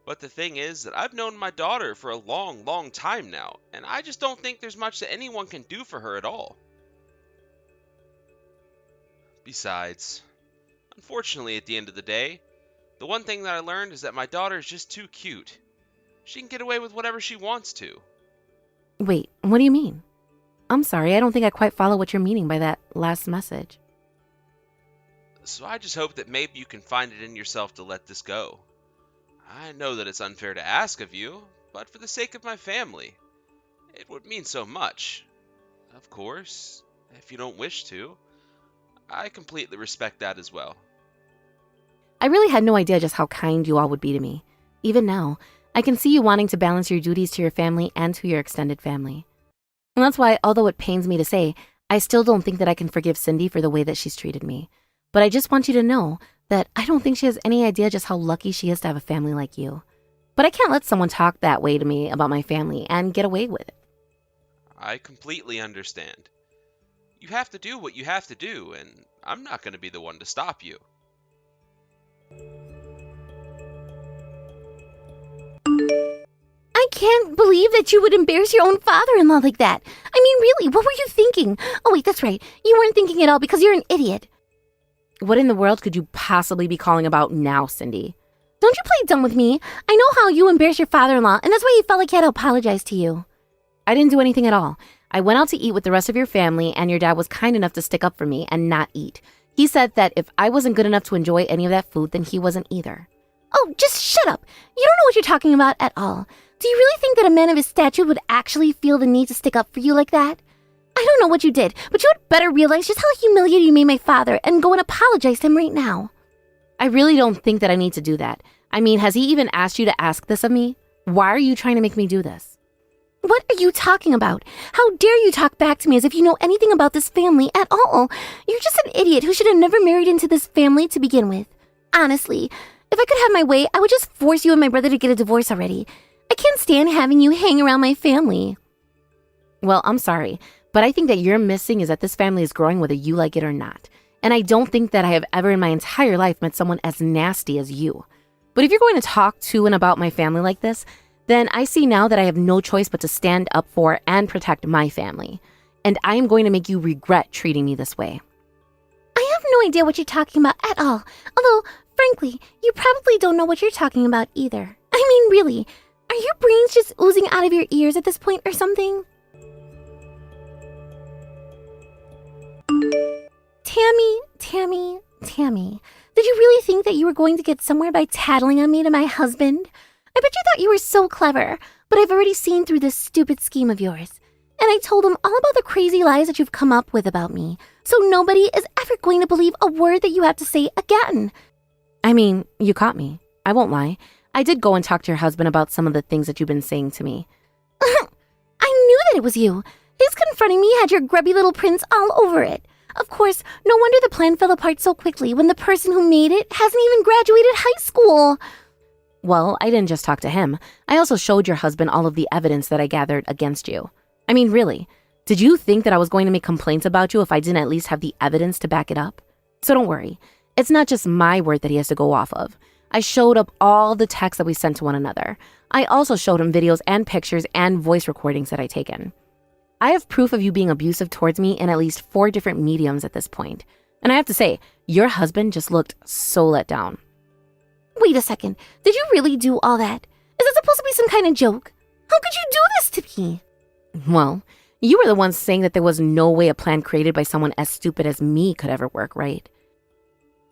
But the thing is that I've known my daughter for a long, long time now, and I just don't think there's much that anyone can do for her at all. Besides, unfortunately, at the end of the day, the one thing that I learned is that my daughter is just too cute. She can get away with whatever she wants to. Wait, what do you mean? I'm sorry, I don't think I quite follow what you're meaning by that last message. So I just hope that maybe you can find it in yourself to let this go. I know that it's unfair to ask of you, but for the sake of my family, it would mean so much. Of course, if you don't wish to, I completely respect that as well. I really had no idea just how kind you all would be to me. Even now, I can see you wanting to balance your duties to your family and to your extended family. And that's why, although it pains me to say, I still don't think that I can forgive Cindy for the way that she's treated me. But I just want you to know that I don't think she has any idea just how lucky she is to have a family like you. But I can't let someone talk that way to me about my family and get away with it. I completely understand. You have to do what you have to do, and I'm not going to be the one to stop you. I can't believe that you would embarrass your own father-in-law like that. I mean, really, what were you thinking? Oh, wait, that's right. You weren't thinking at all because you're an idiot. What in the world could you possibly be calling about now, Cindy? Don't you play dumb with me. I know how you embarrass your father-in-law, and that's why he felt like he had to apologize to you. I didn't do anything at all. I went out to eat with the rest of your family, and your dad was kind enough to stick up for me and not eat. He said that if I wasn't good enough to enjoy any of that food, then he wasn't either. Oh, just shut up. You don't know what you're talking about at all. Do you really think that a man of his stature would actually feel the need to stick up for you like that? I don't know what you did, but you had better realize just how humiliated you made my father and go and apologize to him right now. I really don't think that I need to do that. I mean, has he even asked you to ask this of me? Why are you trying to make me do this? What are you talking about? How dare you talk back to me as if you know anything about this family at all? You're just an idiot who should have never married into this family to begin with. Honestly, if I could have my way, I would just force you and my brother to get a divorce already. I can't stand having you hang around my family. Well, I'm sorry, but I think that you're missing is that this family is growing whether you like it or not. And I don't think that I have ever in my entire life met someone as nasty as you. But if you're going to talk to and about my family like this, then I see now that I have no choice but to stand up for and protect my family. And I am going to make you regret treating me this way. I have no idea what you're talking about at all. Although, frankly, you probably don't know what you're talking about either. I mean, really, are your brains just oozing out of your ears at this point or something? Tammy, did you really think that you were going to get somewhere by tattling on me to my husband? I bet you thought you were so clever, but I've already seen through this stupid scheme of yours. and I told him all about the crazy lies that you've come up with about me, so nobody is ever going to believe a word that you have to say again. I mean, you caught me. I won't lie. I did go and talk to your husband about some of the things that you've been saying to me. I knew that it was you. His confronting me had your grubby little prints all over it. Of course, no wonder the plan fell apart so quickly when the person who made it hasn't even graduated high school. Well, I didn't just talk to him. I also showed your husband all of the evidence that I gathered against you. I mean, really, did you think that I was going to make complaints about you if I didn't at least have the evidence to back it up? So don't worry. It's not just my word that he has to go off of. I showed up all the texts that we sent to one another. I also showed him videos and pictures and voice recordings that I taken. I have proof of you being abusive towards me in at least 4 different mediums at this point. And I have to say, your husband just looked so let down. Wait a second. Did you really do all that? Is it supposed to be some kind of joke? How could you do this to me? Well, you were the ones saying that there was no way a plan created by someone as stupid as me could ever work, right?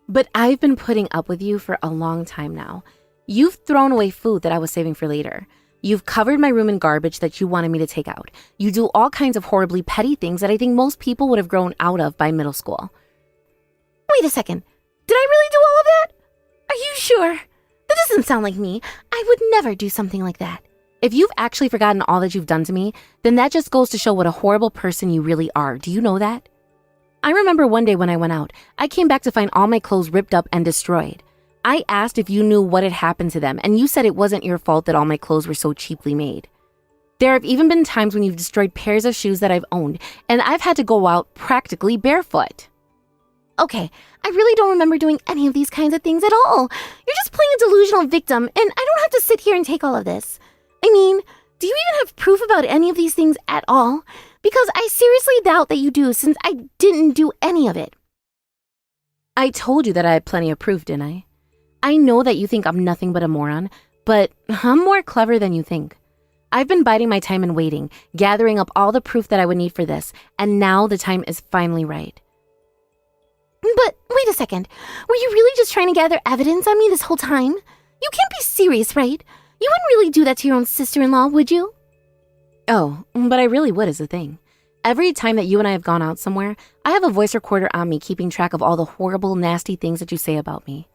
But I've been putting up with you for a long time now. You've thrown away food that I was saving for later. You've covered my room in garbage that you wanted me to take out. You do all kinds of horribly petty things that I think most people would have grown out of by middle school. Wait a second. Did I really do all of that? Are you sure? That doesn't sound like me. I would never do something like that. If you've actually forgotten all that you've done to me, then that just goes to show what a horrible person you really are. Do you know that? I remember one day when I went out, I came back to find all my clothes ripped up and destroyed. I asked if you knew what had happened to them, and you said it wasn't your fault that all my clothes were so cheaply made. There have even been times when you've destroyed pairs of shoes that I've owned, and I've had to go out practically barefoot. Okay, I really don't remember doing any of these kinds of things at all. You're just playing a delusional victim, and I don't have to sit here and take all of this. I mean, do you even have proof about any of these things at all? Because I seriously doubt that you do, since I didn't do any of it. I told you that I had plenty of proof, didn't I? I know that you think I'm nothing but a moron, but I'm more clever than you think. I've been biding my time and waiting, gathering up all the proof that I would need for this, and now the time is finally right. But wait a second. Were you really just trying to gather evidence on me this whole time? You can't be serious, right? You wouldn't really do that to your own sister-in-law, would you? Oh, but I really would is the thing. Every time that you and I have gone out somewhere, I have a voice recorder on me keeping track of all the horrible, nasty things that you say about me.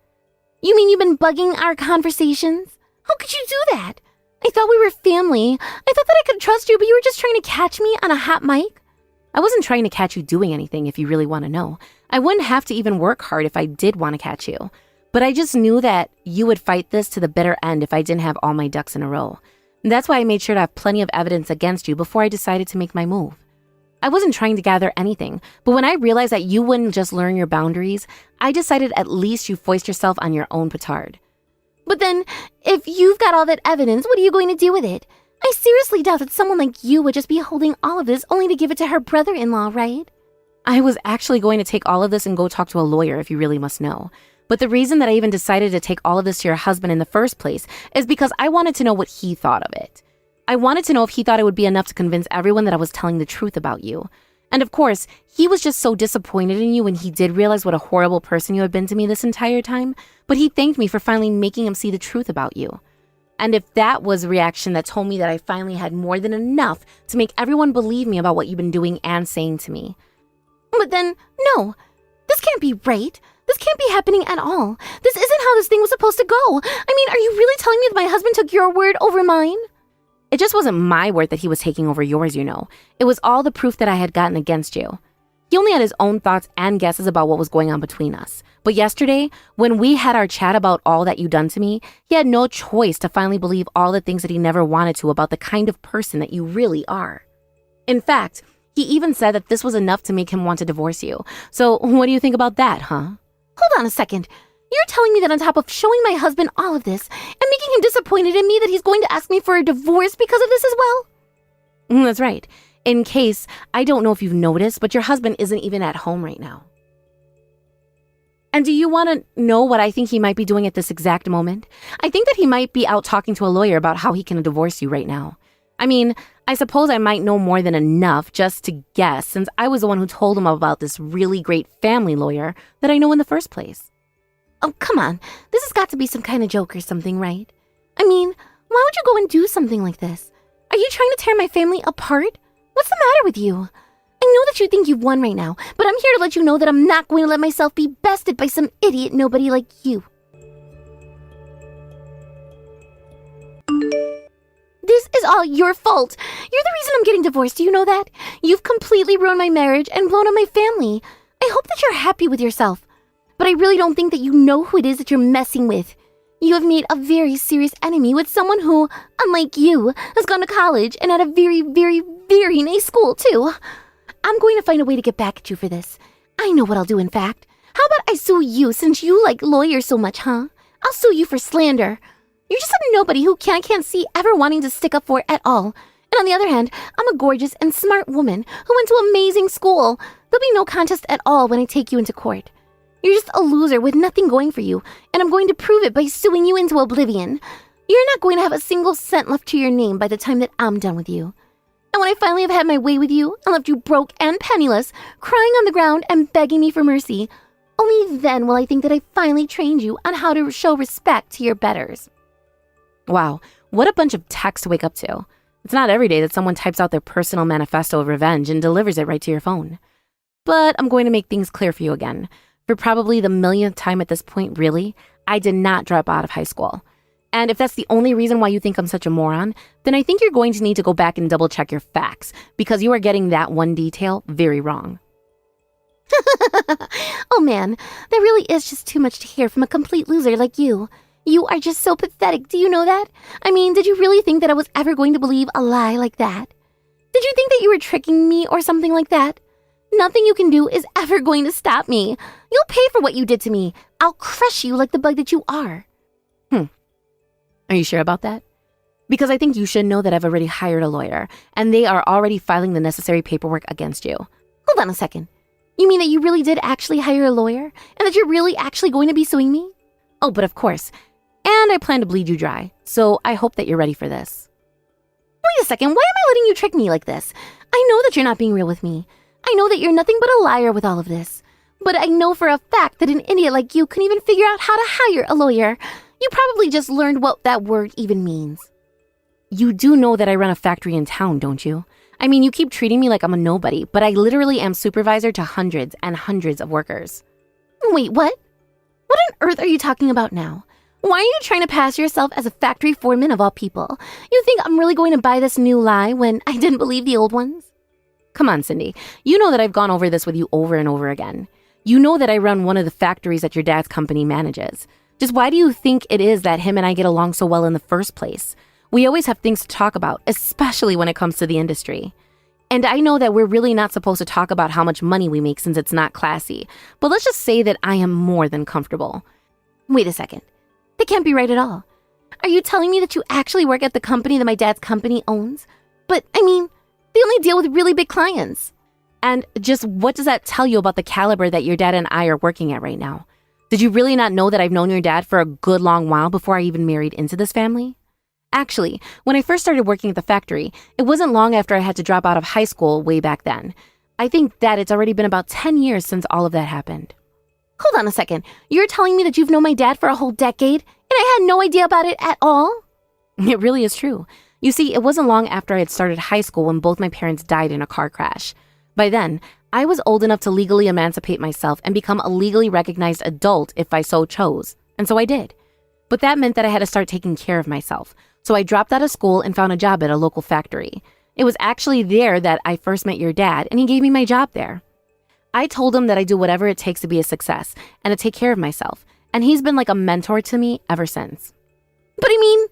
You mean you've been bugging our conversations? How could you do that? I thought we were family. I thought that I could trust you, but you were just trying to catch me on a hot mic? I wasn't trying to catch you doing anything, if you really want to know. I wouldn't have to even work hard if I did want to catch you. But I just knew that you would fight this to the bitter end if I didn't have all my ducks in a row. And that's why I made sure to have plenty of evidence against you before I decided to make my move. I wasn't trying to gather anything, but when I realized that you wouldn't just learn your boundaries, I decided at least you foist yourself on your own petard. But then, if you've got all that evidence, what are you going to do with it? I seriously doubt that someone like you would just be holding all of this only to give it to her brother-in-law, right? I was actually going to take all of this and go talk to a lawyer if you really must know. But the reason that I even decided to take all of this to your husband in the first place is because I wanted to know what he thought of it. I wanted to know if he thought it would be enough to convince everyone that I was telling the truth about you. And of course, he was just so disappointed in you when he did realize what a horrible person you had been to me this entire time, but he thanked me for finally making him see the truth about you. And if that was a reaction that told me that I finally had more than enough to make everyone believe me about what you've been doing and saying to me. But then, no, this can't be right. This can't be happening at all. This isn't how this thing was supposed to go. I mean, are you really telling me that my husband took your word over mine? It just wasn't my word that he was taking over yours, you know. It was all the proof that I had gotten against you. He only had his own thoughts and guesses about what was going on between us. But yesterday, when we had our chat about all that you done to me, he had no choice to finally believe all the things that he never wanted to about the kind of person that you really are. In fact, he even said that this was enough to make him want to divorce you. So what do you think about that, huh? Hold on a second. You're telling me that on top of showing my husband all of this and making him disappointed in me that he's going to ask me for a divorce because of this as well? That's right. In case, I don't know if you've noticed, but your husband isn't even at home right now. And do you want to know what I think he might be doing at this exact moment? I think that he might be out talking to a lawyer about how he can divorce you right now. I mean, I suppose I might know more than enough just to guess, since I was the one who told him about this really great family lawyer that I know in the first place. Oh, come on. This has got to be some kind of joke or something, right? I mean, why would you go and do something like this? Are you trying to tear my family apart? What's the matter with you? I know that you think you've won right now, but I'm here to let you know that I'm not going to let myself be bested by some idiot nobody like you. This is all your fault. You're the reason I'm getting divorced, do you know that? You've completely ruined my marriage and blown up my family. I hope that you're happy with yourself. But I really don't think that you know who it is that you're messing with. You have made a very serious enemy with someone who, unlike you, has gone to college and at a very, very, very nice school, too. I'm going to find a way to get back at you for this. I know what I'll do, in fact. How about I sue you since you like lawyers so much, huh? I'll sue you for slander. You're just a nobody who I can't see ever wanting to stick up for at all. And on the other hand, I'm a gorgeous and smart woman who went to amazing school. There'll be no contest at all when I take you into court. You're just a loser with nothing going for you, and I'm going to prove it by suing you into oblivion. You're not going to have a single cent left to your name by the time that I'm done with you. And when I finally have had my way with you and left you broke and penniless, crying on the ground and begging me for mercy, only then will I think that I finally trained you on how to show respect to your betters. Wow, what a bunch of text to wake up to. It's not every day that someone types out their personal manifesto of revenge and delivers it right to your phone. But I'm going to make things clear for you again. For probably the millionth time at this point, really, I did not drop out of high school. And if that's the only reason why you think I'm such a moron, then I think you're going to need to go back and double check your facts, because you are getting that one detail very wrong. Oh man, that really is just too much to hear from a complete loser like you. You are just so pathetic, do you know that? I mean, did you really think that I was ever going to believe a lie like that? Did you think that you were tricking me or something like that? Nothing you can do is ever going to stop me. You'll pay for what you did to me. I'll crush you like the bug that you are. Are you sure about that? Because I think you should know that I've already hired a lawyer, and they are already filing the necessary paperwork against you. Hold on a second. You mean that you really did actually hire a lawyer? And that you're really actually going to be suing me? Oh, but of course. And I plan to bleed you dry, so I hope that you're ready for this. Wait a second, why am I letting you trick me like this? I know that you're not being real with me. I know that you're nothing but a liar with all of this. But I know for a fact that an idiot like you couldn't even figure out how to hire a lawyer. You probably just learned what that word even means. You do know that I run a factory in town, don't you? I mean, you keep treating me like I'm a nobody, but I literally am supervisor to hundreds and hundreds of workers. Wait, what? What on earth are you talking about now? Why are you trying to pass yourself as a factory foreman of all people? You think I'm really going to buy this new lie when I didn't believe the old ones? Come on, Cindy. You know that I've gone over this with you over and over again. You know that I run one of the factories that your dad's company manages. Just why do you think it is that him and I get along so well in the first place? We always have things to talk about, especially when it comes to the industry. And I know that we're really not supposed to talk about how much money we make since it's not classy, but let's just say that I am more than comfortable. Wait a second. That can't be right at all. Are you telling me that you actually work at the company that my dad's company owns? But, I mean, they only deal with really big clients. And just what does that tell you about the caliber that your dad and I are working at right now? Did you really not know that I've known your dad for a good long while before I even married into this family? Actually, when I first started working at the factory, it wasn't long after I had to drop out of high school way back then. I think that it's already been about 10 years since all of that happened. Hold on a second. You're telling me that you've known my dad for a whole decade, and I had no idea about it at all? It really is true. You see, it wasn't long after I had started high school when both my parents died in a car crash. By then, I was old enough to legally emancipate myself and become a legally recognized adult if I so chose. And so I did. But that meant that I had to start taking care of myself. So I dropped out of school and found a job at a local factory. It was actually there that I first met your dad, and he gave me my job there. I told him that I do whatever it takes to be a success and to take care of myself. And he's been like a mentor to me ever since. But I mean,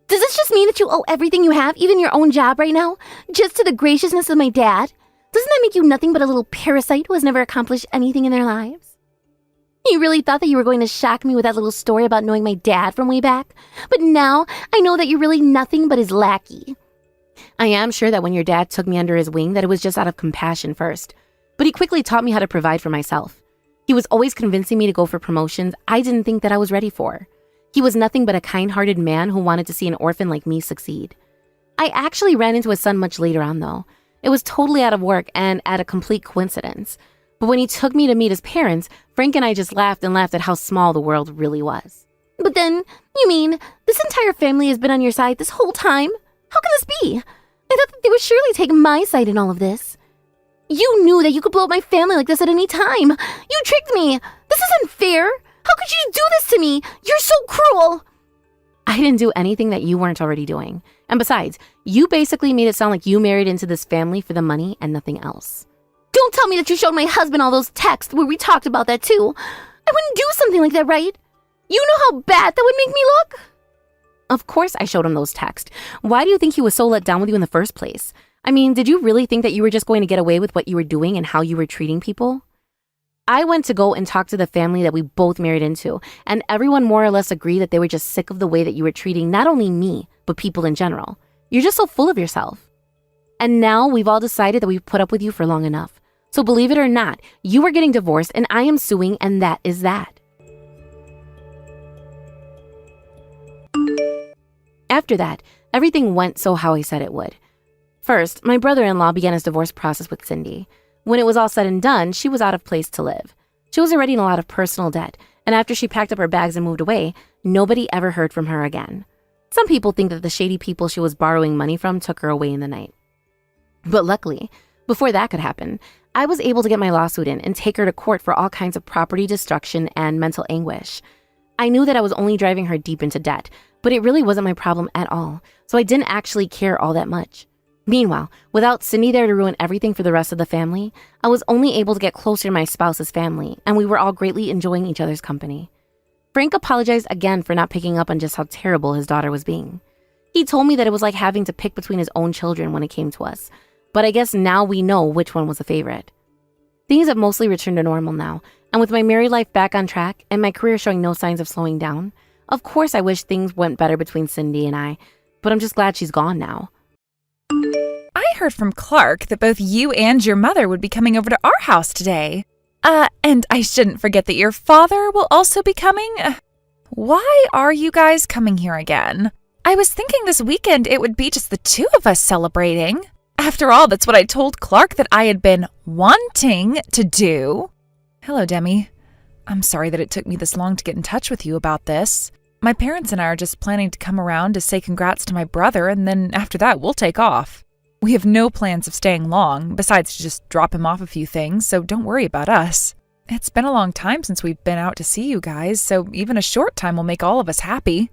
does this just mean that you owe everything you have, even your own job right now, just to the graciousness of my dad? Doesn't that make you nothing but a little parasite who has never accomplished anything in their lives? You really thought that you were going to shock me with that little story about knowing my dad from way back? But now I know that you're really nothing but his lackey. I am sure that when your dad took me under his wing that it was just out of compassion first. But he quickly taught me how to provide for myself. He was always convincing me to go for promotions I didn't think that I was ready for. He was nothing but a kind-hearted man who wanted to see an orphan like me succeed. I actually ran into his son much later on, though. It was totally out of work and at a complete coincidence. But when he took me to meet his parents, Frank and I just laughed and laughed at how small the world really was. But then, you mean, this entire family has been on your side this whole time? How can this be? I thought that they would surely take my side in all of this. You knew that you could blow up my family like this at any time. You tricked me. This isn't fair. How could you do this to me? You're so cruel. I didn't do anything that you weren't already doing. And besides, you basically made it sound like you married into this family for the money and nothing else. Don't tell me that you showed my husband all those texts where we talked about that too. I wouldn't do something like that, right? You know how bad that would make me look? Of course I showed him those texts. Why do you think he was so let down with you in the first place? I mean, did you really think that you were just going to get away with what you were doing and how you were treating people? I went to go and talk to the family that we both married into, and everyone more or less agreed that they were just sick of the way that you were treating not only me, but people in general. You're just so full of yourself. And now we've all decided that we've put up with you for long enough. So believe it or not, you are getting divorced and I am suing, and that is that. After that, everything went so how I said it would. First, my brother-in-law began his divorce process with Cindy. When it was all said and done, she was out of place to live. She was already in a lot of personal debt, and after she packed up her bags and moved away, nobody ever heard from her again. Some people think that the shady people she was borrowing money from took her away in the night. But luckily, before that could happen, I was able to get my lawsuit in and take her to court for all kinds of property destruction and mental anguish. I knew that I was only driving her deep into debt, but it really wasn't my problem at all, so I didn't actually care all that much. Meanwhile, without Cindy there to ruin everything for the rest of the family, I was only able to get closer to my spouse's family, and we were all greatly enjoying each other's company. Frank apologized again for not picking up on just how terrible his daughter was being. He told me that it was like having to pick between his own children when it came to us, but I guess now we know which one was the favorite. Things have mostly returned to normal now, and with my married life back on track and my career showing no signs of slowing down, of course I wish things went better between Cindy and I, but I'm just glad she's gone now. I heard from Clark that both you and your mother would be coming over to our house today. And I shouldn't forget that your father will also be coming. Why are you guys coming here again? I was thinking this weekend it would be just the two of us celebrating. After all, that's what I told Clark that I had been wanting to do. Hello, Demi. I'm sorry that it took me this long to get in touch with you about this. My parents and I are just planning to come around to say congrats to my brother, and then after that, we'll take off. We have no plans of staying long, besides to just drop him off a few things, so don't worry about us. It's been a long time since we've been out to see you guys, so even a short time will make all of us happy.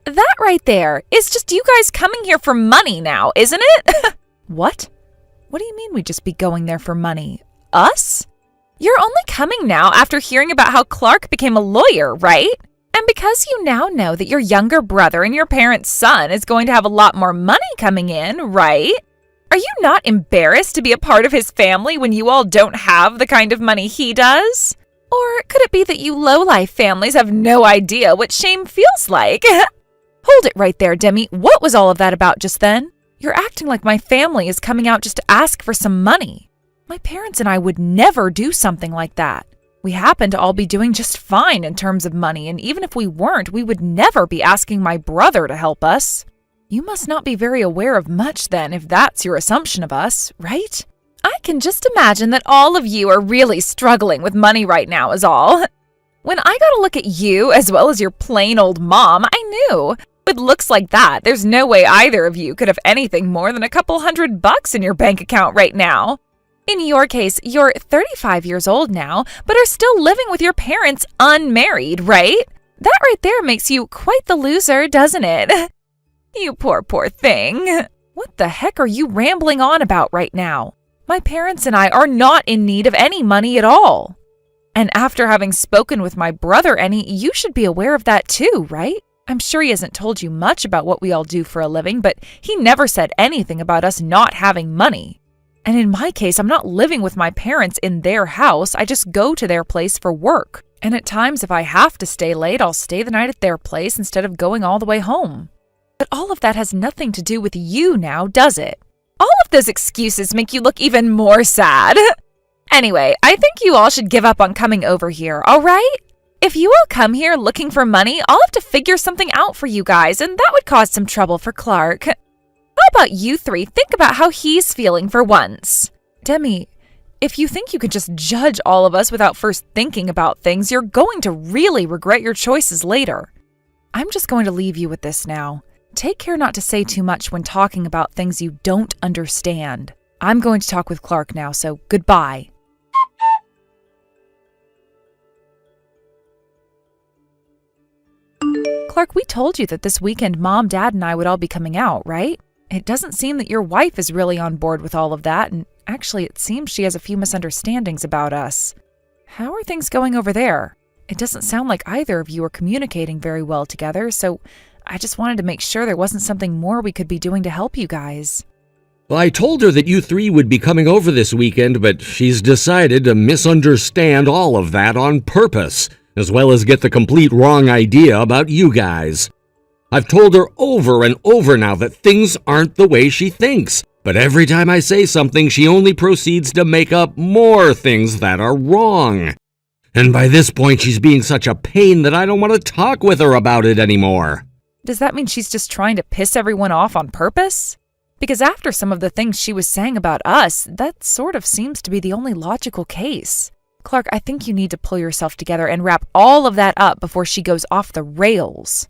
That right there is just you guys coming here for money now, isn't it? What? What do you mean we'd just be going there for money? Us? You're only coming now after hearing about how Clark became a lawyer, right? And because you now know that your younger brother and your parents' son is going to have a lot more money coming in, right? Are you not embarrassed to be a part of his family when you all don't have the kind of money he does? Or could it be that you low-life families have no idea what shame feels like? Hold it right there, Demi. What was all of that about just then? You're acting like my family is coming out just to ask for some money. My parents and I would never do something like that. We happen to all be doing just fine in terms of money, and even if we weren't, we would never be asking my brother to help us. You must not be very aware of much then, if that's your assumption of us, right? I can just imagine that all of you are really struggling with money right now is all. When I got a look at you, as well as your plain old mom, I knew. With looks like that, there's no way either of you could have anything more than a couple $100 in your bank account right now. In your case, you're 35 years old now, but are still living with your parents unmarried, right? That right there makes you quite the loser, doesn't it? You poor thing. What the heck are you rambling on about right now? My parents and I are not in need of any money at all. And after having spoken with my brother, Annie, you should be aware of that too, right? I'm sure he hasn't told you much about what we all do for a living, but he never said anything about us not having money. And in my case, I'm not living with my parents in their house. I just go to their place for work. And at times, if I have to stay late, I'll stay the night at their place instead of going all the way home. But all of that has nothing to do with you now, does it? All of those excuses make you look even more sad. Anyway, I think you all should give up on coming over here, all right? If you all come here looking for money, I'll have to figure something out for you guys, and that would cause some trouble for Clark. How about you three think about how he's feeling for once? Demi, if you think you could just judge all of us without first thinking about things, you're going to really regret your choices later. I'm just going to leave you with this now. take care not to say too much when talking about things you don't understand. I'm going to talk with Clark now, so goodbye. Clark, we told you that this weekend Mom, Dad, and I would all be coming out, right? It doesn't seem that your wife is really on board with all of that, and actually it seems she has a few misunderstandings about us. How are things going over there? It doesn't sound like either of you are communicating very well together, so I just wanted to make sure there wasn't something more we could be doing to help you guys. Well, I told her that you three would be coming over this weekend, but she's decided to misunderstand all of that on purpose, as well as get the complete wrong idea about you guys. I've told her over and over now that things aren't the way she thinks, but every time I say something, she only proceeds to make up more things that are wrong. And by this point, she's being such a pain that I don't want to talk with her about it anymore. Does that mean she's just trying to piss everyone off on purpose? Because after some of the things she was saying about us, that sort of seems to be the only logical case. Clark, I think you need to pull yourself together and wrap all of that up before she goes off the rails.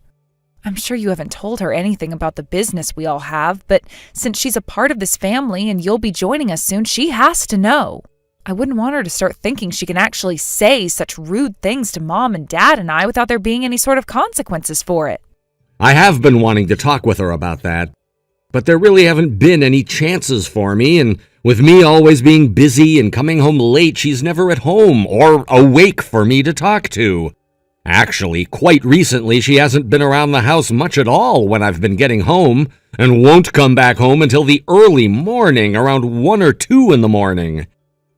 I'm sure you haven't told her anything about the business we all have, but since she's a part of this family and you'll be joining us soon, she has to know. I wouldn't want her to start thinking she can actually say such rude things to Mom and Dad and I without there being any sort of consequences for it. I have been wanting to talk with her about that, but there really haven't been any chances for me, and with me always being busy and coming home late, she's never at home or awake for me to talk to. Actually, quite recently, she hasn't been around the house much at all when I've been getting home, and won't come back home until the early morning, around 1 or 2 in the morning.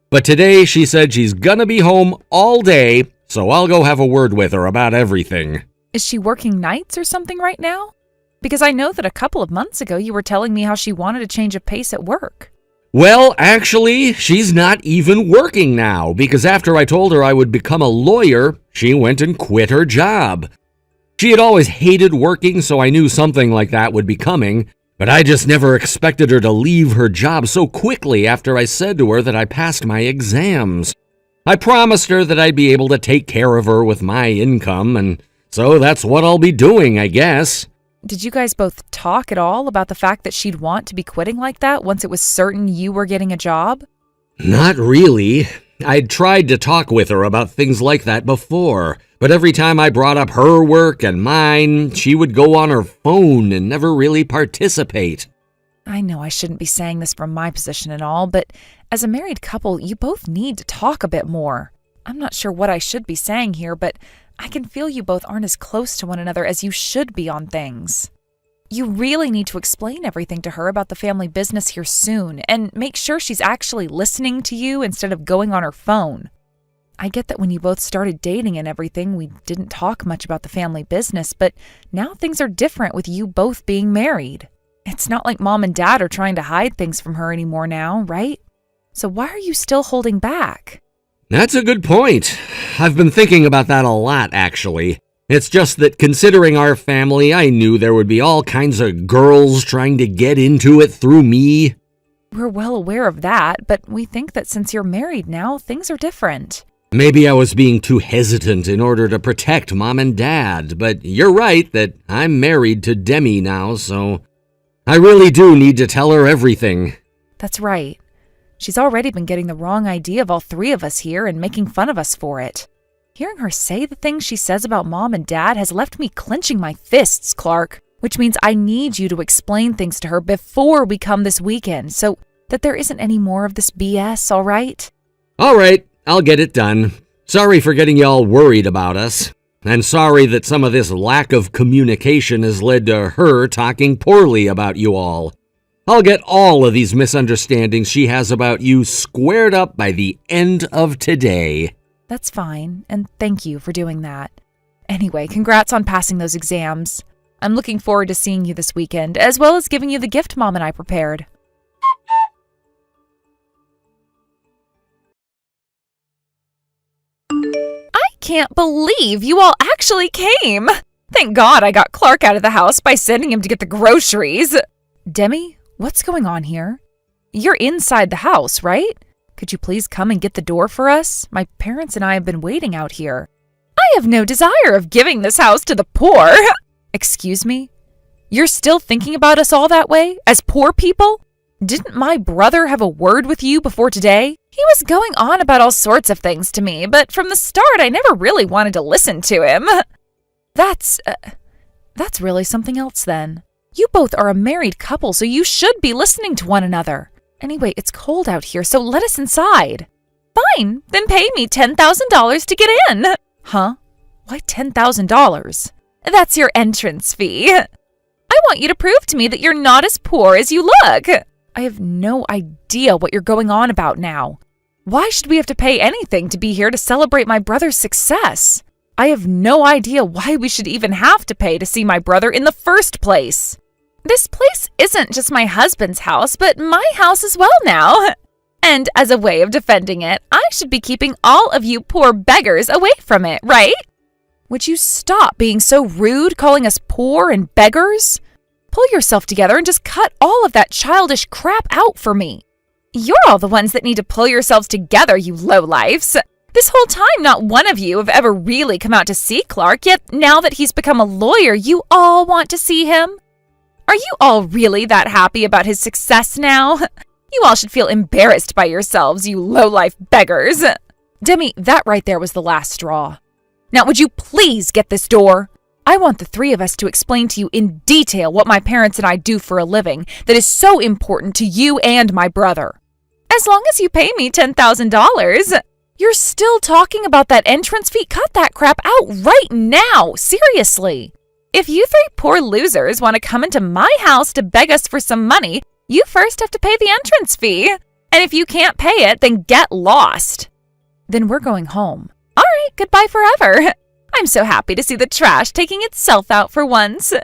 But today, she said she's gonna be home all day, so I'll go have a word with her about everything. Is she working nights or something right now? Because I know that a couple of months ago you were telling me how she wanted a change of pace at work. Well, actually, she's not even working now, because after I told her I would become a lawyer, she went and quit her job. She had always hated working, so I knew something like that would be coming, but I just never expected her to leave her job so quickly after I said to her that I passed my exams. I promised her that I'd be able to take care of her with my income, and so that's what I'll be doing, I guess. Did you guys both talk at all about the fact that she'd want to be quitting like that once it was certain you were getting a job? Not really. I'd tried to talk with her about things like that before, but every time I brought up her work and mine, she would go on her phone and never really participate. I know I shouldn't be saying this from my position and all, but as a married couple, you both need to talk a bit more. I'm not sure what I should be saying here, but I can feel you both aren't as close to one another as you should be on things. You really need to explain everything to her about the family business here soon, and make sure she's actually listening to you instead of going on her phone. I get that when you both started dating and everything, we didn't talk much about the family business, but now things are different with you both being married. It's not like Mom and Dad are trying to hide things from her anymore now, right? So why are you still holding back? That's a good point. I've been thinking about that a lot, actually. It's just that considering our family, I knew there would be all kinds of girls trying to get into it through me. We're well aware of that, but we think that since you're married now, things are different. Maybe I was being too hesitant in order to protect Mom and Dad, but you're right that I'm married to Demi now, so I really do need to tell her everything. That's right. She's already been getting the wrong idea of all three of us here and making fun of us for it. Hearing her say the things she says about Mom and Dad has left me clenching my fists, Clark, which means I need you to explain things to her before we come this weekend so that there isn't any more of this BS, all right? All right, I'll get it done. Sorry for getting y'all worried about us, and sorry that some of this lack of communication has led to her talking poorly about you all. I'll get all of these misunderstandings she has about you squared up by the end of today. That's fine, and thank you for doing that. Anyway, congrats on passing those exams. I'm looking forward to seeing you this weekend, as well as giving you the gift Mom and I prepared. I can't believe you all actually came! Thank God I got Clark out of the house by sending him to get the groceries. Demi, what's going on here? You're inside the house, right? Could you please come and get the door for us? My parents and I have been waiting out here. I have no desire of giving this house to the poor. Excuse me? You're still thinking about us all that way, as poor people? Didn't my brother have a word with you before today? He was going on about all sorts of things to me, but from the start I never really wanted to listen to him. That's really something else then. You both are a married couple, so you should be listening to one another. Anyway, it's cold out here, so let us inside. Fine, then pay me $10,000 to get in. Huh? Why $10,000? That's your entrance fee. I want you to prove to me that you're not as poor as you look. I have no idea what you're going on about now. Why should we have to pay anything to be here to celebrate my brother's success? I have no idea why we should even have to pay to see my brother in the first place. This place isn't just my husband's house, but my house as well now. And as a way of defending it, I should be keeping all of you poor beggars away from it, right? Would you stop being so rude, calling us poor and beggars? Pull yourself together and just cut all of that childish crap out for me. You're all the ones that need to pull yourselves together, you lowlifes. This whole time, not one of you have ever really come out to see Clark, yet now that he's become a lawyer, you all want to see him? Are you all really that happy about his success now? You all should feel embarrassed by yourselves, you lowlife beggars. Demi, that right there was the last straw. Now, would you please get this door? I want the three of us to explain to you in detail what my parents and I do for a living that is so important to you and my brother. As long as you pay me $10,000. You're still talking about that entrance fee? Cut that crap out right now. Seriously. If you three poor losers want to come into my house to beg us for some money, you first have to pay the entrance fee. And if you can't pay it, then get lost. Then we're going home. All right, goodbye forever. I'm so happy to see the trash taking itself out for once. Can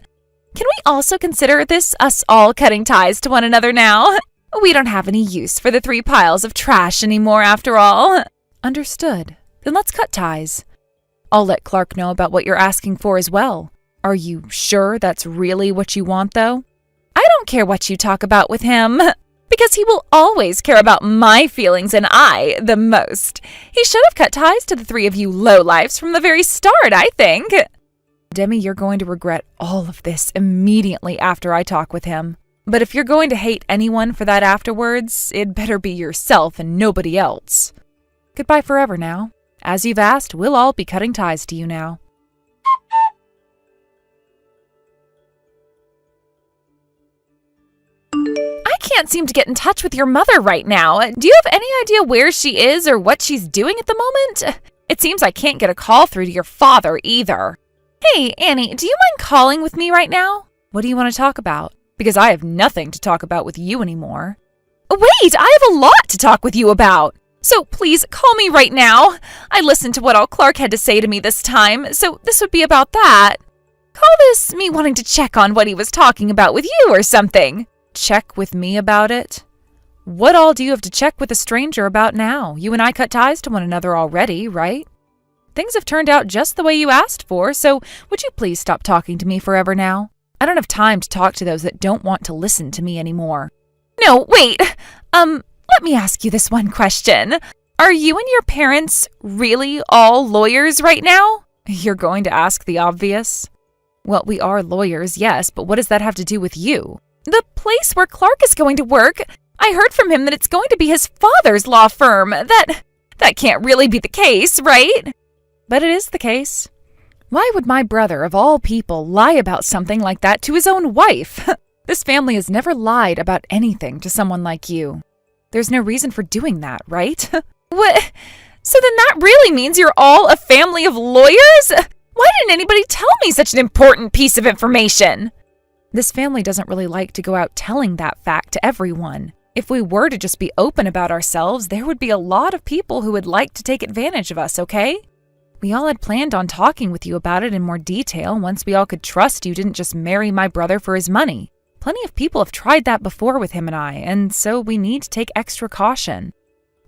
we also consider this us all cutting ties to one another now? We don't have any use for the 3 piles of trash anymore after all. Understood. Then let's cut ties. I'll let Clark know about what you're asking for as well. Are you sure that's really what you want, though? I don't care what you talk about with him, because he will always care about my feelings and I the most. He should have cut ties to the 3 of you lowlifes from the very start, I think. Demi, you're going to regret all of this immediately after I talk with him. But if you're going to hate anyone for that afterwards, it better be yourself and nobody else. Goodbye forever now. As you've asked, we'll all be cutting ties to you now. I can't seem to get in touch with your mother right now. Do you have any idea where she is or what she's doing at the moment? It seems I can't get a call through to your father either. Hey, Annie, do you mind calling with me right now? What do you want to talk about? Because I have nothing to talk about with you anymore. Wait, I have a lot to talk with you about. So please call me right now. I listened to what all Clark had to say to me this time, so this would be about that. Call this me wanting to check on what he was talking about with you or something. Check with me about it? What all do you have to check with a stranger about now? You and I cut ties to one another already, right? Things have turned out just the way you asked for, so would you please stop talking to me forever now? I don't have time to talk to those that don't want to listen to me anymore. No, wait. Let me ask you this one question. Are you and your parents really all lawyers right now? You're going to ask the obvious. Well, we are lawyers, yes, but what does that have to do with you? The place where Clark is going to work, I heard from him that it's going to be his father's law firm. That can't really be the case, right? But it is the case. Why would my brother, of all people, lie about something like that to his own wife? This family has never lied about anything to someone like you. There's no reason for doing that, right? What? So then that really means you're all a family of lawyers? Why didn't anybody tell me such an important piece of information? This family doesn't really like to go out telling that fact to everyone. If we were to just be open about ourselves, there would be a lot of people who would like to take advantage of us, okay? We all had planned on talking with you about it in more detail once we all could trust you didn't just marry my brother for his money. Plenty of people have tried that before with him and I, and so we need to take extra caution.